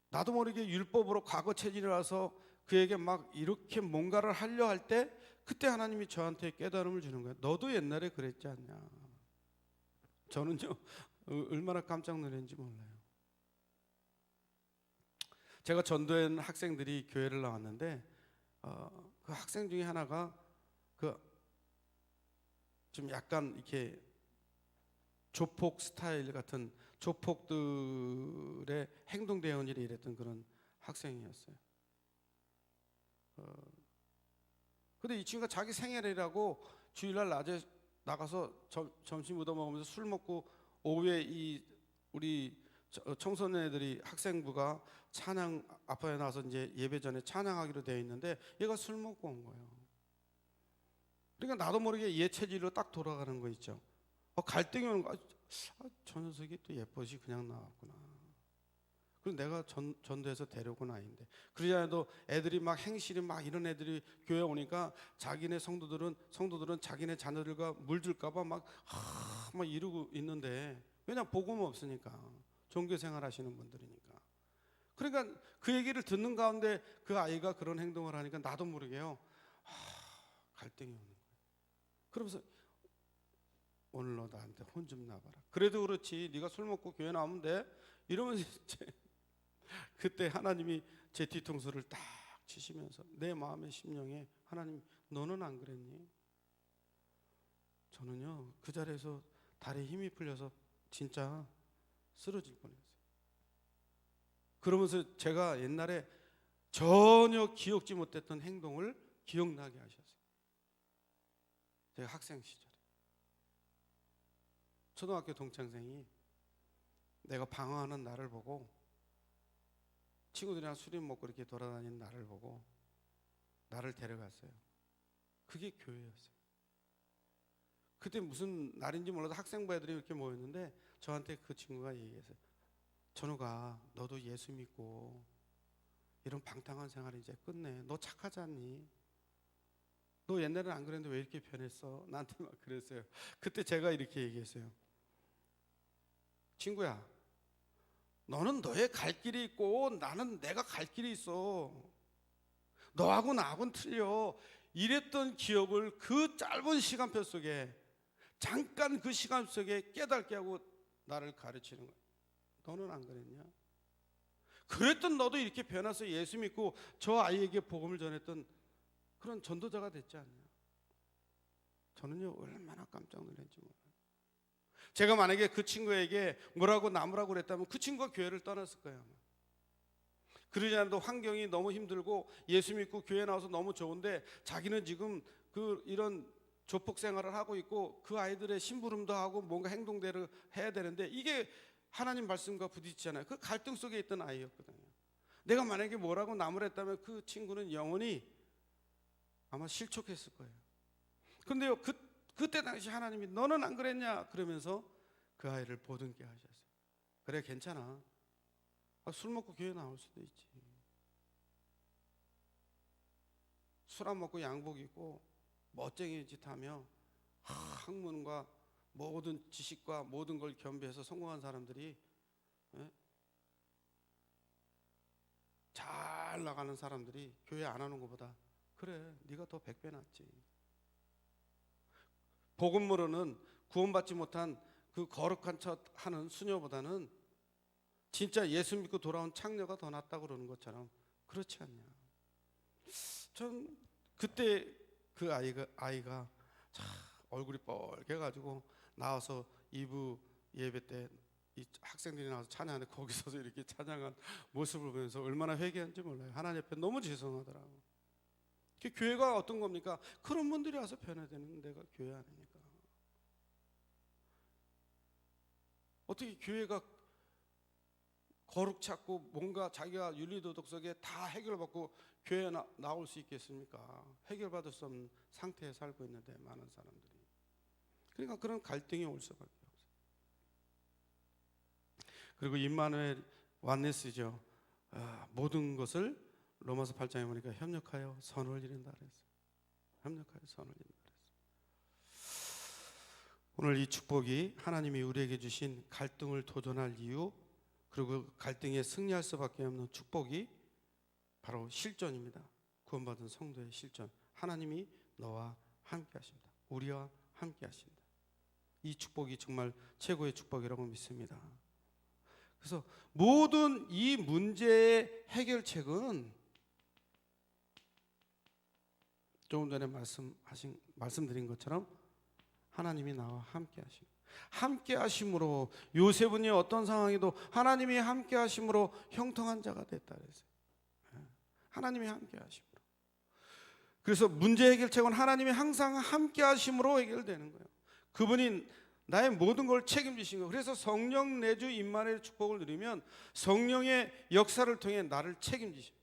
나도 모르게 율법으로 과거 체질이 와서 그에게 막 이렇게 뭔가를 하려 할 때 그때 하나님이 저한테 깨달음을 주는 거예요. 너도 옛날에 그랬지 않냐. 저는요 얼마나 깜짝 놀랐는지 몰라요. 제가 전도한 학생들이 교회를 나왔는데 그 학생 중에 하나가 좀 약간 이렇게 조폭 스타일 같은, 조폭들의 행동 대원이라 이랬던 그런 학생이었어요. 근데 이 친구가 자기 생일이라고 주일날 낮에 나가서 점심 얻어 먹으면서 술 먹고 오후에 우리 청소년애들이, 학생부가 찬양 앞에 나와서 이제 예배 전에 찬양하기로 되어 있는데 얘가 술 먹고 온 거예요. 그러니까 나도 모르게 얘 체질로 딱 돌아가는 거 있죠. 갈등이 오는 거. 저 녀석이 또 예뻐지 그냥 나왔구나. 그리고 내가 전도해서 데려온 아이인데, 그러지 않아도 애들이 막 행실이 막 이런 애들이 교회 오니까 자기네 성도들은 자기네 자녀들과 물줄까봐 막 이러고 있는데, 왜냐 복음 없으니까, 종교생활 하시는 분들이니까. 그러니까 그 얘기를 듣는 가운데 그 아이가 그런 행동을 하니까 나도 모르게요 갈등이 오는 거예요. 그러면서 오늘 너 나한테 혼 좀 나봐라. 그래도 그렇지 네가 술 먹고 교회 나오면 돼 이러면서 그때 하나님이 제 뒤통수를 딱 치시면서 내 마음의 심령에, 하나님 너는 안 그랬니? 저는요 그 자리에서 다리에 힘이 풀려서 진짜 쓰러질 뻔했어요. 그러면서 제가 옛날에 전혀 기억지 못했던 행동을 기억나게 하셨어요. 제가 학생 시절에 초등학교 동창생이 내가 방황하는 나를 보고, 친구들이랑 술이 먹고 이렇게 돌아다니는 나를 보고 나를 데려갔어요. 그게 교회였어요. 그때 무슨 날인지 몰라도 학생부 애들이 이렇게 모였는데 저한테 그 친구가 얘기했어요. 전우가 너도 예수 믿고 이런 방탕한 생활 이제 끝내. 너 착하지 않니? 너 옛날에는 안 그랬는데 왜 이렇게 변했어? 나한테 막 그랬어요. 그때 제가 이렇게 얘기했어요. 친구야, 너는 너의 갈 길이 있고 나는 내가 갈 길이 있어. 너하고 나하고는 틀려. 이랬던 기억을 그 짧은 시간표 속에, 잠깐 그 시간 속에 깨닫게 하고 나를 가르치는 거야. 너는 안 그랬냐? 그랬던 너도 이렇게 변해서 예수 믿고 저 아이에게 복음을 전했던 그런 전도자가 됐지 않냐? 저는요 얼마나 깜짝 놀랐는지 몰라요. 제가 만약에 그 친구에게 뭐라고 나무라고 그랬다면 그 친구가 교회를 떠났을 거예요. 그러지 않아도 환경이 너무 힘들고 예수 믿고 교회 나와서 너무 좋은데 자기는 지금 이런 조폭 생활을 하고 있고 그 아이들의 심부름도 하고 뭔가 행동대로 해야 되는데 이게 하나님 말씀과 부딪히잖아요. 그 갈등 속에 있던 아이였거든요. 내가 만약에 뭐라고 나무라 했다면 그 친구는 영원히 아마 실족했을 거예요. 그런데요 그때 당시 하나님이 너는 안 그랬냐 그러면서 그 아이를 보듬게 하셨어요. 그래 괜찮아. 술 먹고 교회 나올 수도 있지. 술 안 먹고 양복 입고 멋쟁이 짓 하며 학문과 모든 지식과 모든 걸 겸비해서 성공한 사람들이, 잘 나가는 사람들이 교회 안 하는 것보다 그래 네가 더 100배 낫지. 복음으로는 구원받지 못한 그 거룩한 척 하는 수녀보다는 진짜 예수 믿고 돌아온 창녀가 더 낫다고 그러는 것처럼 그렇지 않냐. 전 그때 그 아이가 참 얼굴이 뻘개가지고 나와서 2부 예배 때 이 학생들이 나와서 찬양하는데 거기 서서 이렇게 찬양한 모습을 보면서 얼마나 회개한지 몰라요. 하나님 앞에 너무 죄송하더라고. 교회가 어떤 겁니까? 그런 분들이 와서 변화되는 데가 교회 아닙니까? 어떻게 교회가 거룩 찾고 뭔가 자기가 윤리도덕 속에 다 해결받고 교회에 나올 수 있겠습니까? 해결받을 수 없는 상태에 살고 있는데 많은 사람들이. 그러니까 그런 갈등이 올 수밖에 없어요. 그리고 임마누엘 완네스죠. 모든 것을 로마서 8장에 보니까 협력하여 선을 이룬다 그랬어요. 협력하여 선을 이룬다 그랬어요. 오늘 이 축복이 하나님이 우리에게 주신 갈등을 도전할 이유, 그리고 갈등에 승리할 수밖에 없는 축복이 바로 실존입니다. 구원받은 성도의 실존. 하나님이 너와 함께 하십니다. 우리와 함께 하십니다. 이 축복이 정말 최고의 축복이라고 믿습니다. 그래서 모든 이 문제의 해결책은 조금 전에 말씀드린 것처럼 하나님이 나와 함께 하십니다. 함께 하심으로 요셉은요 어떤 상황에도 하나님이 함께 하심으로 형통한 자가 됐다 그랬어요. 하나님이 함께 하심으로. 그래서 문제 해결책은 하나님이 항상 함께 하심으로 해결되는 거예요. 그분이 나의 모든 걸 책임지신 거예요. 그래서 성령 내주 임마누엘의 축복을 누리면 성령의 역사를 통해 나를 책임지시고,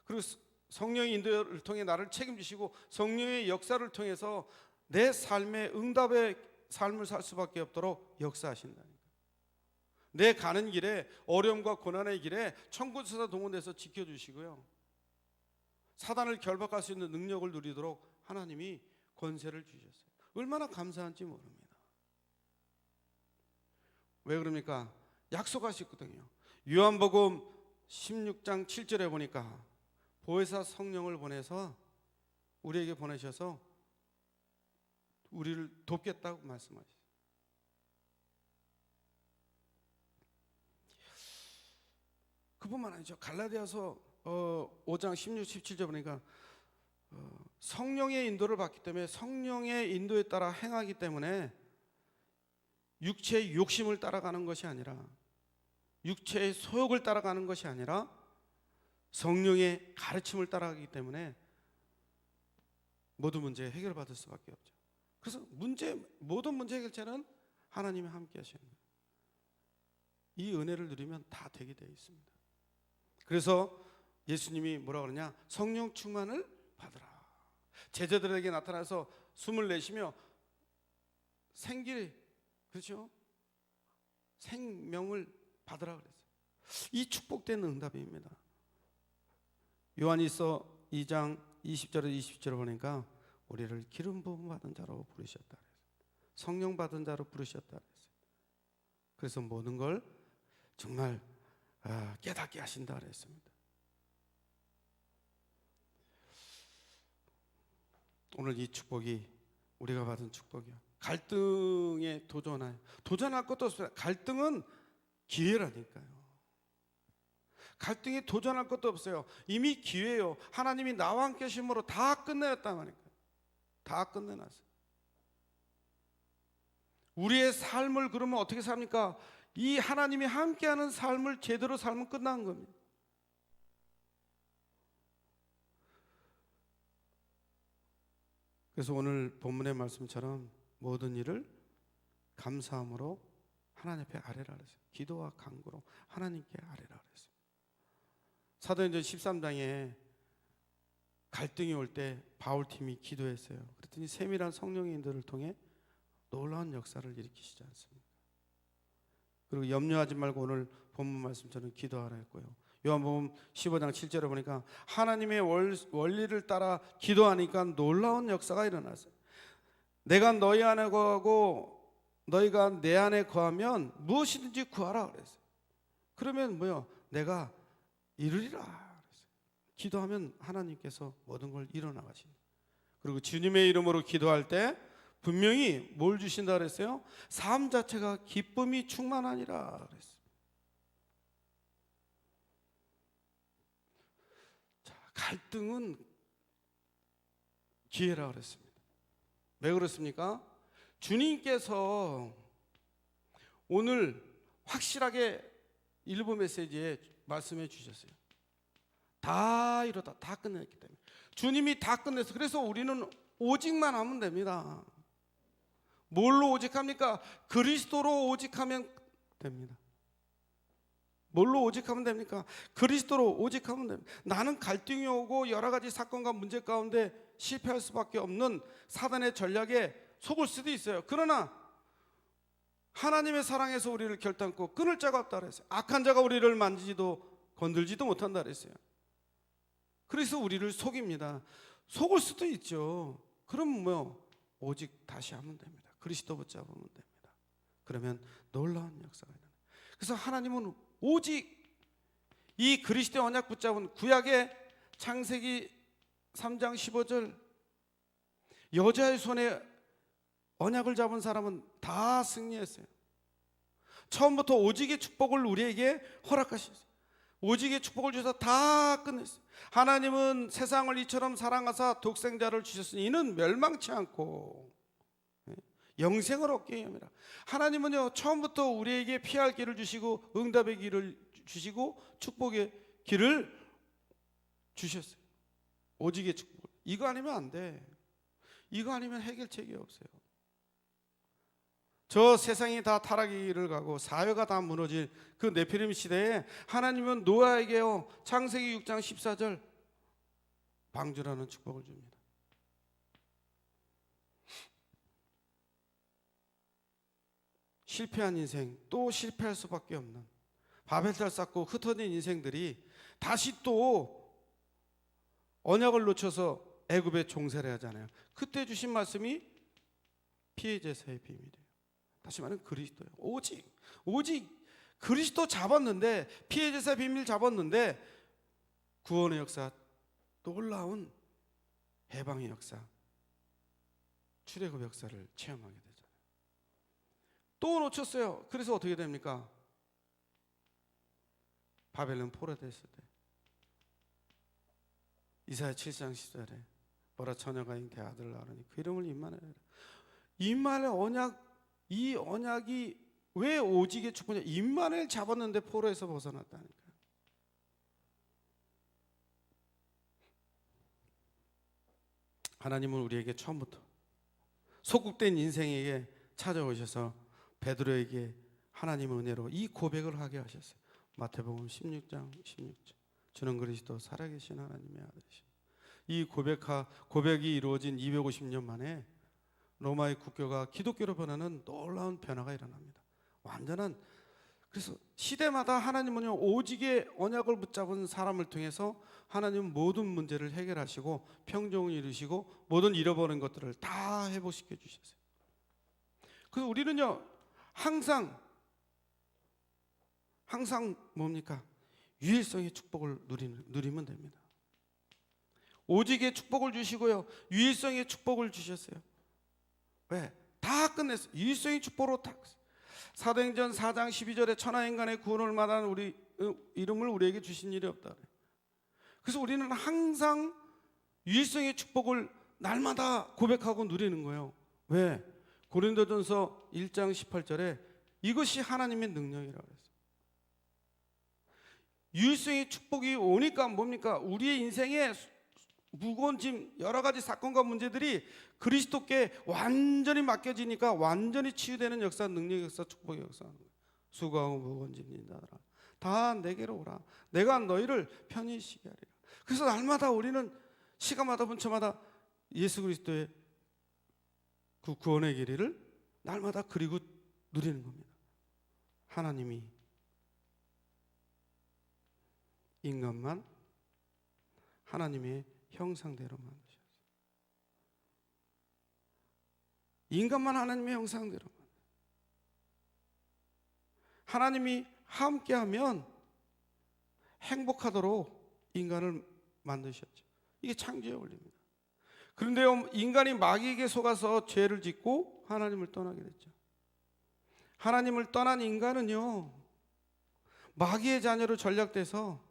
그리고 성령의 인도를 통해 나를 책임지시고 성령의 역사를 통해서 내 삶의 응답의 삶을 살 수밖에 없도록 역사하신다니까. 내 가는 길에 어려움과 고난의 길에 천군천사 동원돼서 지켜주시고요, 사단을 결박할 수 있는 능력을 누리도록 하나님이 권세를 주셨어요. 얼마나 감사한지 모릅니다. 왜 그럽니까? 약속하셨거든요. 요한복음 16장 7절에 보니까 보혜사 성령을 보내서 우리에게 보내셔서 우리를 돕겠다고 말씀하셨어요. 그뿐만 아니죠. 갈라디아서 5장 16, 17절 보니까 성령의 인도를 받기 때문에 성령의 인도에 따라 행하기 때문에 육체의 욕심을 따라가는 것이 아니라, 육체의 소욕을 따라가는 것이 아니라 성령의 가르침을 따라가기 때문에 모든 문제 해결받을 수밖에 없죠. 그래서 모든 문제 해결책은 하나님이 함께 하시는 거예요. 이 은혜를 누리면 다 되게 되어 있습니다. 그래서 예수님이 뭐라 그러냐? 성령 충만을 받으라. 제자들에게 나타나서 숨을 내쉬며 그렇죠? 생명을 받으라 그랬어요. 이 축복된 응답입니다. 요한일서 2장 20절에 20절을 보니까 우리를 기름 부음 받은 자로 부르셨다 그랬어요. 성령 받은 자로 부르셨다 그랬어요. 그래서 모든 걸 정말 깨닫게 하신다 그랬습니다. 오늘 이 축복이 우리가 받은 축복이야. 갈등에 도전할 것도 없어요. 갈등은 기회라니까요. 갈등에 도전할 것도 없어요. 이미 기회예요. 하나님이 나와 함께 하심으로 다 끝내놨단 말이니까. 다 끝내놨어요. 우리의 삶을 그러면 어떻게 삽니까? 이 하나님이 함께하는 삶을 제대로 살면 끝난 겁니다. 그래서 오늘 본문의 말씀처럼 모든 일을 감사함으로 하나님 앞에 아뢰라 그랬어요. 기도와 간구로 하나님께 아뢰라 그랬어요. 사도행전 13장에 갈등이 올 때 바울팀이 기도했어요. 그랬더니 세밀한 성령의 인도를 통해 놀라운 역사를 일으키시지 않습니까? 그리고 염려하지 말고 오늘 본문 말씀처럼 기도하라 했고요. 요한복음 15장 7절에 보니까 하나님의 원리를 따라 기도하니까 놀라운 역사가 일어났어요. 내가 너희 안에 거하고 너희가 내 안에 거하면 무엇이든지 구하라 그랬어요. 그러면 뭐요? 내가 이루리라 그랬어요. 기도하면 하나님께서 모든 걸 이뤄나가십니다. 그리고 주님의 이름으로 기도할 때 분명히 뭘 주신다 그랬어요? 삶 자체가 기쁨이 충만하니라 그랬어요. 자, 갈등은 기회라 그랬습니다. 왜 그렇습니까? 주님께서 오늘 확실하게 일부 메시지에 말씀해 주셨어요. 다 이루다, 다 끝냈기 때문에. 주님이 다 끝냈어. 그래서 우리는 오직만 하면 됩니다. 뭘로 오직합니까? 그리스도로 오직하면 됩니다. 뭘로 오직하면 됩니까? 그리스도로 오직하면 됩니다. 나는 갈등이 오고 여러 가지 사건과 문제 가운데 실패할 수밖에 없는 사단의 전략에 속을 수도 있어요. 그러나 하나님의 사랑에서 우리를 결단코 끊을 자가 없다 그랬어요. 악한 자가 우리를 만지지도 건들지도 못한다 그랬어요. 그래서 우리를 속입니다. 속을 수도 있죠. 그럼 오직 다시 하면 됩니다. 그리스도 붙잡으면 됩니다. 그러면 놀라운 역사가 일어나요. 그래서 하나님은 오직 이 그리스도의 언약 붙잡은 구약의 창세기 3장 15절, 여자의 손에 언약을 잡은 사람은 다 승리했어요. 처음부터 오직의 축복을 우리에게 허락하셨어요. 오직의 축복을 주셔서 다 끝냈어요. 하나님은 세상을 이처럼 사랑하사 독생자를 주셨으니 이는 멸망치 않고 영생을 얻게 합니다. 하나님은요, 처음부터 우리에게 피할 길을 주시고 응답의 길을 주시고 축복의 길을 주셨어요. 오직의 축복. 이거 아니면 안 돼. 이거 아니면 해결책이 없어요. 저 세상이 다 타락의 길을 가고 사회가 다 무너질 그 네피림 시대에 하나님은 노아에게요, 창세기 6장 14절 방주라는 축복을 줍니다. 실패한 인생, 또 실패할 수밖에 없는 바벨탑 쌓고 흩어진 인생들이 다시 또 언약을 놓쳐서 애굽에 종살이 하잖아요. 그때 주신 말씀이 피해 제사의 비밀이에요. 다시 말하면 그리스도예요. 오직 그리스도 잡았는데, 피해 제사의 비밀 잡았는데 구원의 역사, 놀라운 해방의 역사, 출애굽 역사를 체험하게 되잖아요. 또 놓쳤어요. 그래서 어떻게 됩니까? 바벨론 포로됐을 때 이사야 7장 10절에 보라 처녀가 잉태 아들을 낳으니 그 이름을 임마누엘. 임마누엘 언약, 이 언약이 왜 오직의 축복이냐? 임마누엘 잡았는데 포로에서 벗어났다니까요. 하나님은 우리에게 처음부터 속국된 인생에게 찾아오셔서 베드로에게 하나님의 은혜로 이 고백을 하게 하셨어요. 마태복음 16장 16절. 주는 그리스도 살아계신 하나님의 아들이십니다. 이 고백이 이루어진 250년 만에 로마의 국교가 기독교로 변하는 놀라운 변화가 일어납니다. 완전한. 그래서 시대마다 하나님은요, 오직의 언약을 붙잡은 사람을 통해서 하나님은 모든 문제를 해결하시고 평정을 이루시고 모든 잃어버린 것들을 다 회복시켜 주셨어요. 그래서 우리는요, 항상 뭡니까? 유일성의 축복을 누리면 됩니다. 오직의 축복을 주시고요, 유일성의 축복을 주셨어요. 왜? 다 끝냈어요. 유일성의 축복으로 다. 사도행전 4장 12절에 천하인간의 구원을 말하는 우리 이름을 우리에게 주신 일이 없다. 그래서 우리는 항상 유일성의 축복을 날마다 고백하고 누리는 거예요. 왜? 고린도전서 1장 18절에 이것이 하나님의 능력이라고 했어요. 유일성의 축복이 오니까 뭡니까? 우리의 인생에 무거운 짐, 여러 가지 사건과 문제들이 그리스도께 완전히 맡겨지니까 완전히 치유되는 역사, 능력의 역사, 축복의 역사. 수고하고 무거운 짐진 자들아 다 내게로 오라. 내가 너희를 편히 쉬게 하리라. 그래서 날마다 우리는 시간마다 분초마다 예수 그리스도의 그 구원의 길이를 날마다 그리고 누리는 겁니다. 하나님이 인간만 하나님의 형상대로 만드셨어요. 인간만 하나님의 형상대로 만드셨어요. 하나님이 함께하면 행복하도록 인간을 만드셨죠. 이게 창조의 원리입니다. 그런데요, 인간이 마귀에게 속아서 죄를 짓고 하나님을 떠나게 됐죠. 하나님을 떠난 인간은요, 마귀의 자녀로 전락돼서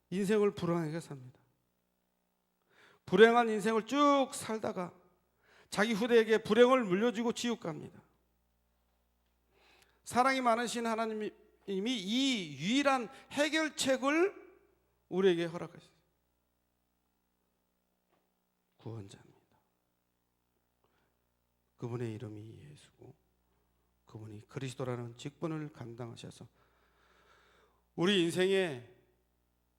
인생을 불행하게 삽니다. 불행한 인생을 쭉 살다가 자기 후대에게 불행을 물려주고 지옥 갑니다. 사랑이 많으신 하나님이 이 유일한 해결책을 우리에게 허락하셨어요. 구원자입니다. 그분의 이름이 예수고 그분이 그리스도라는 직분을 감당하셔서 우리 인생에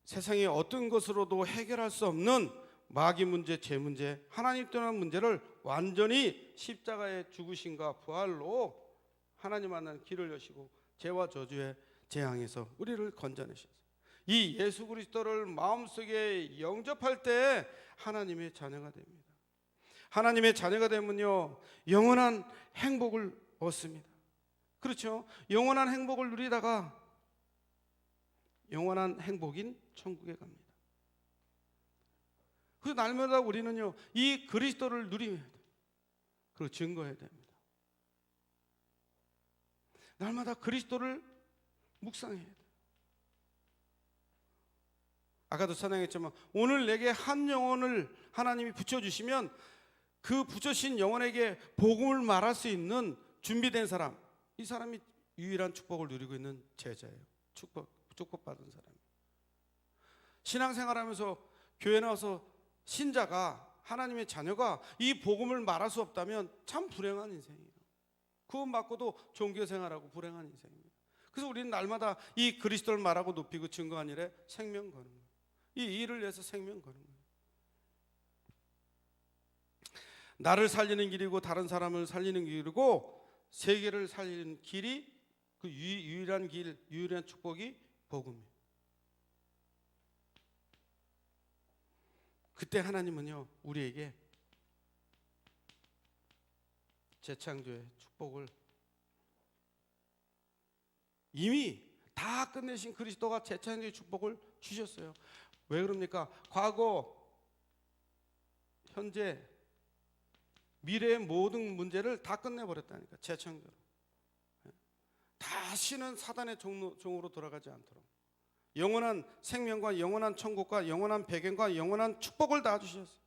세상의 어떤 것으로도 해결할 수 없는 마귀 문제, 죄 문제, 하나님 떠난 문제를 완전히 십자가의 죽으심과 부활로 하나님 만나는 길을 여시고 죄와 저주의 재앙에서 우리를 건져내셨어요. 이 예수 그리스도를 마음속에 영접할 때 하나님의 자녀가 됩니다. 하나님의 자녀가 되면요, 영원한 행복을 얻습니다. 그렇죠? 영원한 행복을 누리다가 영원한 행복인 천국에 갑니다. 그래서 날마다 우리는요, 이 그리스도를 누리면 그리고 증거해야 됩니다. 날마다 그리스도를 묵상해야 돼요. 아까도 찬양했지만 오늘 내게 한 영혼을 하나님이 붙여주시면 그 붙여신 영혼에게 복음을 말할 수 있는 준비된 사람, 이 사람이 유일한 축복을 누리고 있는 제자예요. 축복받은 사람. 신앙생활하면서 교회 나와서 신자가, 하나님의 자녀가 이 복음을 말할 수 없다면 참 불행한 인생이에요. 구원받고도 종교생활하고 불행한 인생입니다. 그래서 우리는 날마다 이 그리스도를 말하고 높이고 증거한 일에 생명 거는 거예요. 이 일을 위해서 생명 거는 거예요. 나를 살리는 길이고 다른 사람을 살리는 길이고 세계를 살리는 길이 그 유일한 길, 유일한 축복이 복음이에요. 그때 하나님은요, 우리에게 재창조의 축복을 이미 다 끝내신 그리스도가 재창조의 축복을 주셨어요. 왜 그럽니까? 과거, 현재, 미래의 모든 문제를 다 끝내버렸다니까. 재창조로. 다시는 사단의 종으로 돌아가지 않도록 영원한 생명과 영원한 천국과 영원한 배경과 영원한 축복을 다 주셨어요.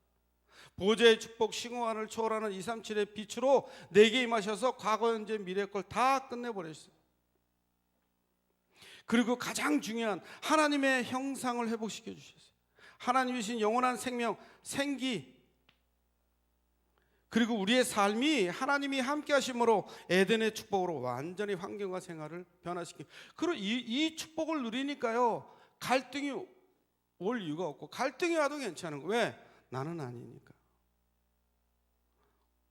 보좌의 축복, 싱호환을 초월하는 237의 빛으로 내게 임하셔서 과거, 현재, 미래의 걸 다 끝내버렸어요. 그리고 가장 중요한 하나님의 형상을 회복시켜 주셨어요. 하나님이 주신 영원한 생명, 생기, 그리고 우리의 삶이 하나님이 함께 하심으로 에덴의 축복으로 완전히 환경과 생활을 변화시키고, 그리고 이 축복을 누리니까요, 갈등이 올 이유가 없고, 갈등이 와도 괜찮은 거예요. 왜? 나는 아니니까.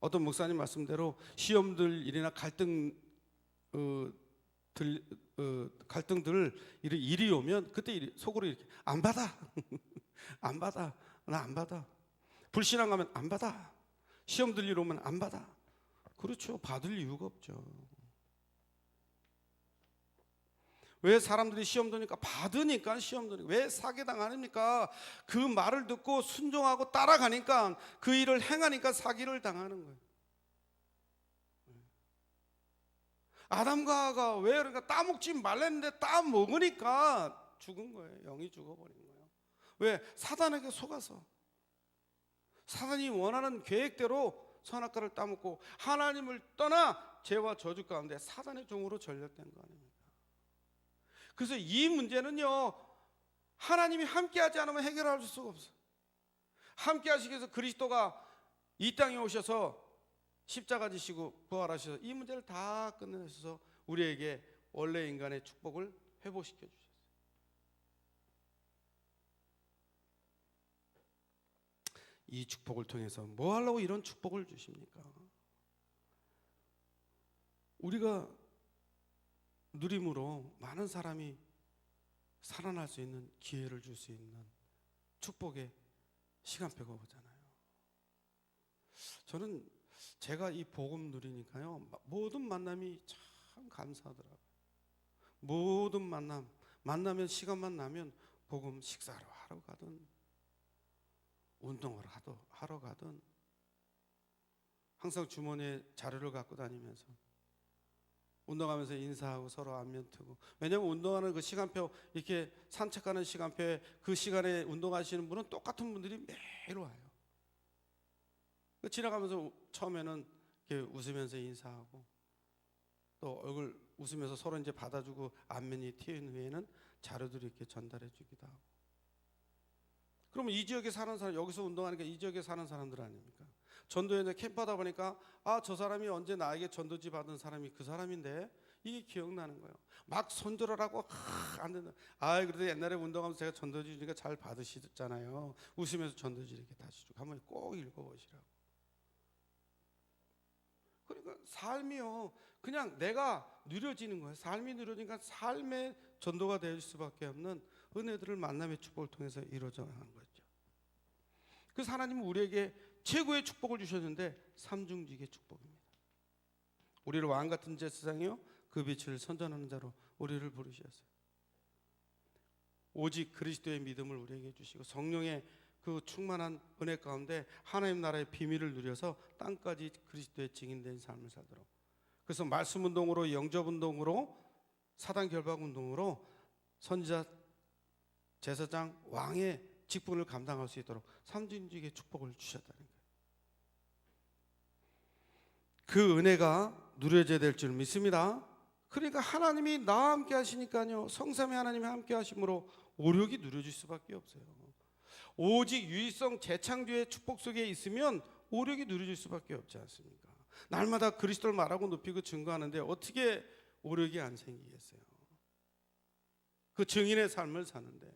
어떤 목사님 말씀대로 시험들 일이나 갈등들 일이 오면 그때 속으로 이렇게 안 받아 안 받아, 나 안 받아. 불신앙 가면 안 받아. 시험들 일 오면 안 받아. 그렇죠. 받을 이유가 없죠. 왜 사람들이 시험 드니까? 받으니까 시험 드니까. 왜 사기당 아닙니까? 그 말을 듣고 순종하고 따라가니까, 그 일을 행하니까 사기를 당하는 거예요. 아담과 하와가 왜 그러니까 따먹지 말랬는데 따먹으니까 죽은 거예요. 영이 죽어버린 거예요. 왜? 사단에게 속아서. 사단이 원하는 계획대로 선악과를 따먹고 하나님을 떠나 죄와 저주 가운데 사단의 종으로 전락된 거 아닙니까? 그래서 이 문제는요, 하나님이 함께하지 않으면 해결할 수가 없어요. 함께하시기 위해서 그리스도가 이 땅에 오셔서 십자가 지시고 부활하셔서 이 문제를 다 끝내셔서 우리에게 원래 인간의 축복을 회복시켜 주셨어요. 이 축복을 통해서 뭐 하려고 이런 축복을 주십니까? 우리가 누림으로 많은 사람이 살아날 수 있는 기회를 줄 수 있는 축복의 시간표가 오잖아요. 저는 제가 이 복음 누리니까요, 모든 만남이 참 감사하더라고요. 모든 만나면 시간만 나면 복음 식사로 하러 가든 운동을 하러 가든 항상 주머니에 자료를 갖고 다니면서 운동하면서 인사하고 서로 안면 트고. 왜냐하면 운동하는 그 시간표, 이렇게 산책하는 시간표에 그 시간에 운동하시는 분은 똑같은 분들이 매일 와요. 지나가면서 처음에는 이렇게 웃으면서 인사하고 또 얼굴 웃으면서 서로 이제 받아주고 안면이 튀는 후에는 자료들을 이렇게 전달해 주기도 하고. 그러면 이 지역에 사는 사람, 여기서 운동하니까 이 지역에 사는 사람들 아닙니까? 전도에 캠프하다 보니까 저 사람이 언제 나에게 전도지 받은 사람이 그 사람인데 이게 기억나는 거예요. 막 손절하라고 안 된다. 그래도 옛날에 운동하면서 제가 전도지 주니까 잘 받으시잖아요. 웃으면서 전도지 이렇게 다시 주고 한번 꼭 읽어보시라고. 그러니까 삶이요, 그냥 내가 누려지는 거예요. 삶이 누려지니까 삶의 전도가 될 수밖에 없는 은혜들을 만남의 축복을 통해서 이루어져 가는 거죠. 그래서 하나님은 우리에게 최고의 축복을 주셨는데 삼중직의 축복입니다. 우리를 왕 같은 제사장이요 그 빛을 선전하는 자로 우리를 부르셨어요. 오직 그리스도의 믿음을 우리에게 주시고 성령의 그 충만한 은혜 가운데 하나님 나라의 비밀을 누려서 땅까지 그리스도의 증인된 삶을 살도록. 그래서 말씀 운동으로, 영접 운동으로, 사단 결박 운동으로 선지자, 제사장, 왕의 직분을 감당할 수 있도록 삼중직의 축복을 주셨다는 거예요. 그 은혜가 누려져야 될 줄 믿습니다. 그러니까 하나님이 나와 함께 하시니까요, 성삼위 하나님이 함께 하심으로 오력이 누려질 수밖에 없어요. 오직 유일성 재창조의 축복 속에 있으면 오력이 누려질 수밖에 없지 않습니까? 날마다 그리스도를 말하고 높이고 증거하는데 어떻게 오력이 안 생기겠어요? 그 증인의 삶을 사는데.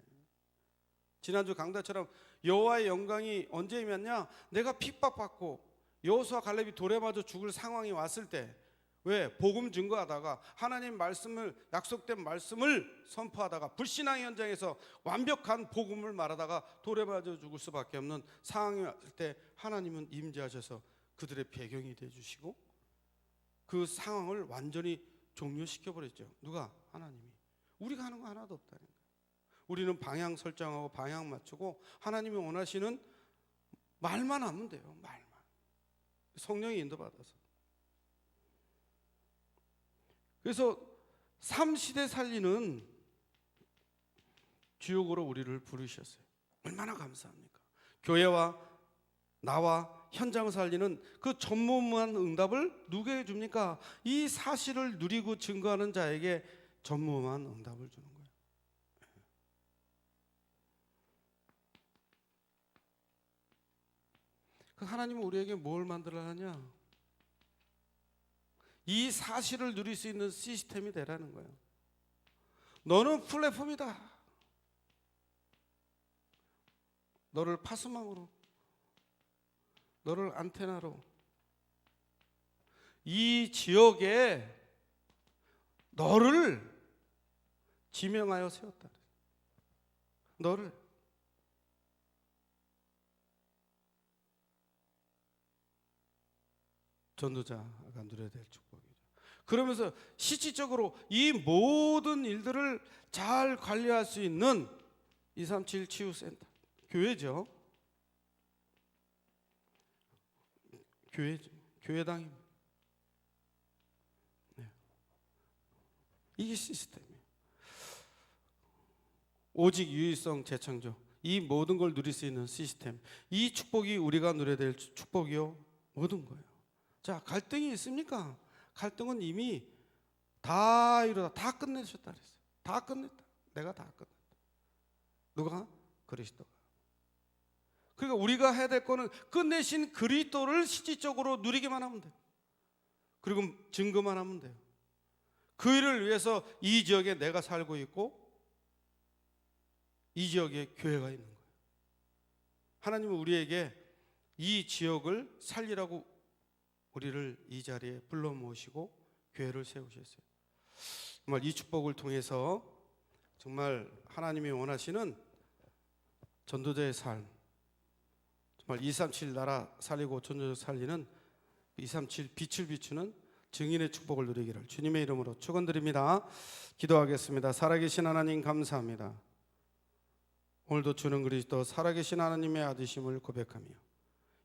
지난주 강단처럼 여호와의 영광이 언제 임했냐? 내가 핍박받고 여호수아 갈렙이 돌에 맞아 죽을 상황이 왔을 때, 왜? 복음 증거하다가 하나님 말씀을, 약속된 말씀을 선포하다가 불신앙의 현장에서 완벽한 복음을 말하다가 돌에 맞아 죽을 수밖에 없는 상황이 왔을 때 하나님은 임재하셔서 그들의 배경이 되어주시고 그 상황을 완전히 종료시켜버렸죠. 누가? 하나님이. 우리가 하는 거 하나도 없다는 거예요. 우리는 방향 설정하고 방향 맞추고 하나님이 원하시는 말만 하면 돼요. 말만. 성령이 인도받아서. 그래서 삼시대 살리는 주역으로 우리를 부르셨어요. 얼마나 감사합니까? 교회와 나와 현장을 살리는 그 전무후무한 응답을 누구에게 줍니까? 이 사실을 누리고 증거하는 자에게 전무후무한 응답을 주는 거예요. 그 하나님은 우리에게 뭘 만들어 하냐? 이 사실을 누릴 수 있는 시스템이 되라는 거예요. 너는 플랫폼이다. 너를 파수망으로, 너를 안테나로 이 지역에 너를 지명하여 세웠다. 너를. 전도자가 누려야 될 축복이죠. 그러면서 실질적으로 이 모든 일들을 잘 관리할 수 있는 237 치유센터, 교회죠. 교회당입니다. 네. 이게 시스템이에요. 오직 유일성 재창조, 이 모든 걸 누릴 수 있는 시스템, 이 축복이 우리가 누려야 될 축복이요 모든 거예요. 자, 갈등이 있습니까? 갈등은 이미 다 이루다, 다 끝내셨다 그랬어요. 다 끝냈다. 내가 다 끝냈다. 누가? 그리스도가. 그러니까 우리가 해야 될 거는 끝내신 그리스도를 실질적으로 누리기만 하면 돼요. 그리고 증거만 하면 돼요. 그 일을 위해서 이 지역에 내가 살고 있고 이 지역에 교회가 있는 거예요. 하나님은 우리에게 이 지역을 살리라고 우리를 이 자리에 불러 모으시고 교회를 세우셨어요. 정말 이 축복을 통해서 정말 하나님이 원하시는 전도자의 삶, 정말 237 나라 살리고 전도자 살리는 237 빛을 비추는 증인의 축복을 누리기를 주님의 이름으로 축원드립니다. 기도하겠습니다. 살아계신 하나님 감사합니다. 오늘도 주는 그리스도 살아계신 하나님의 아들심을 고백하며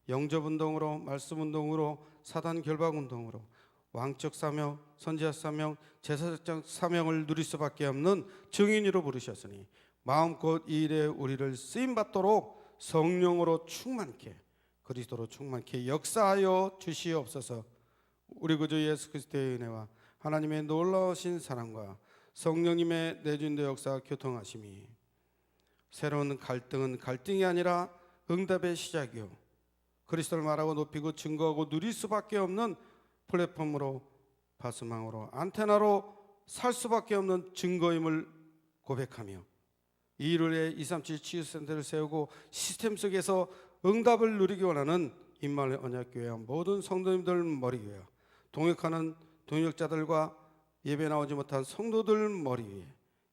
영접운동으로, 말씀운동으로, 사단 결박운동으로 왕적 사명, 선지자 사명, 제사장 사명을 누릴 수밖에 없는 증인으로 부르셨으니 마음껏 이 일에 우리를 쓰임받도록 성령으로 충만케, 그리스도로 충만케 역사하여 주시옵소서. 우리 구주 예수 그리스도의 은혜와 하나님의 놀라우신 사랑과 성령님의 내준도 역사 교통하심이 새로운 갈등은 갈등이 아니라 응답의 시작이요, 그리스도를 말하고 높이고 증거하고 누릴 수밖에 없는 플랫폼으로, 바스망으로, 안테나로 살 수밖에 없는 증거임을 고백하며 이 일을 위해 237 치유센터를 세우고 시스템 속에서 응답을 누리기 원하는 임마누엘 언약교회와 모든 성도님들 머리 위에, 동역하는 동역자들과 예배 나오지 못한 성도들 머리 위에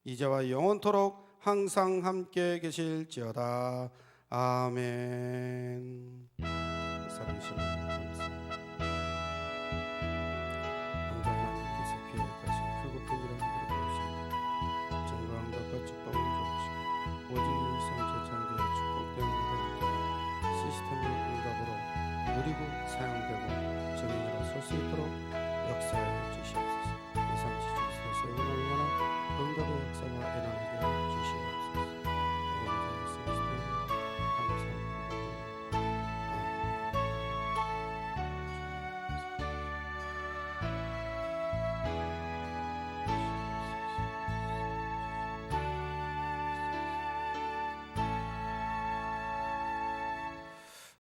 이제와 영원토록 항상 함께 계실지어다. 아멘. 살아계신 감사합니다. 먼저 하나님께서 계획하신 크고 비밀한 일을 보시고 정강답과 축복을 주시고 오직 일상 제창제의 축복된 응답을 시스템의 응답으로 누리고 사용되고 증인으로 설 수 있도록 역사해 주시옵소서. 237 세우는 응원은 응답의 역사가 일어나게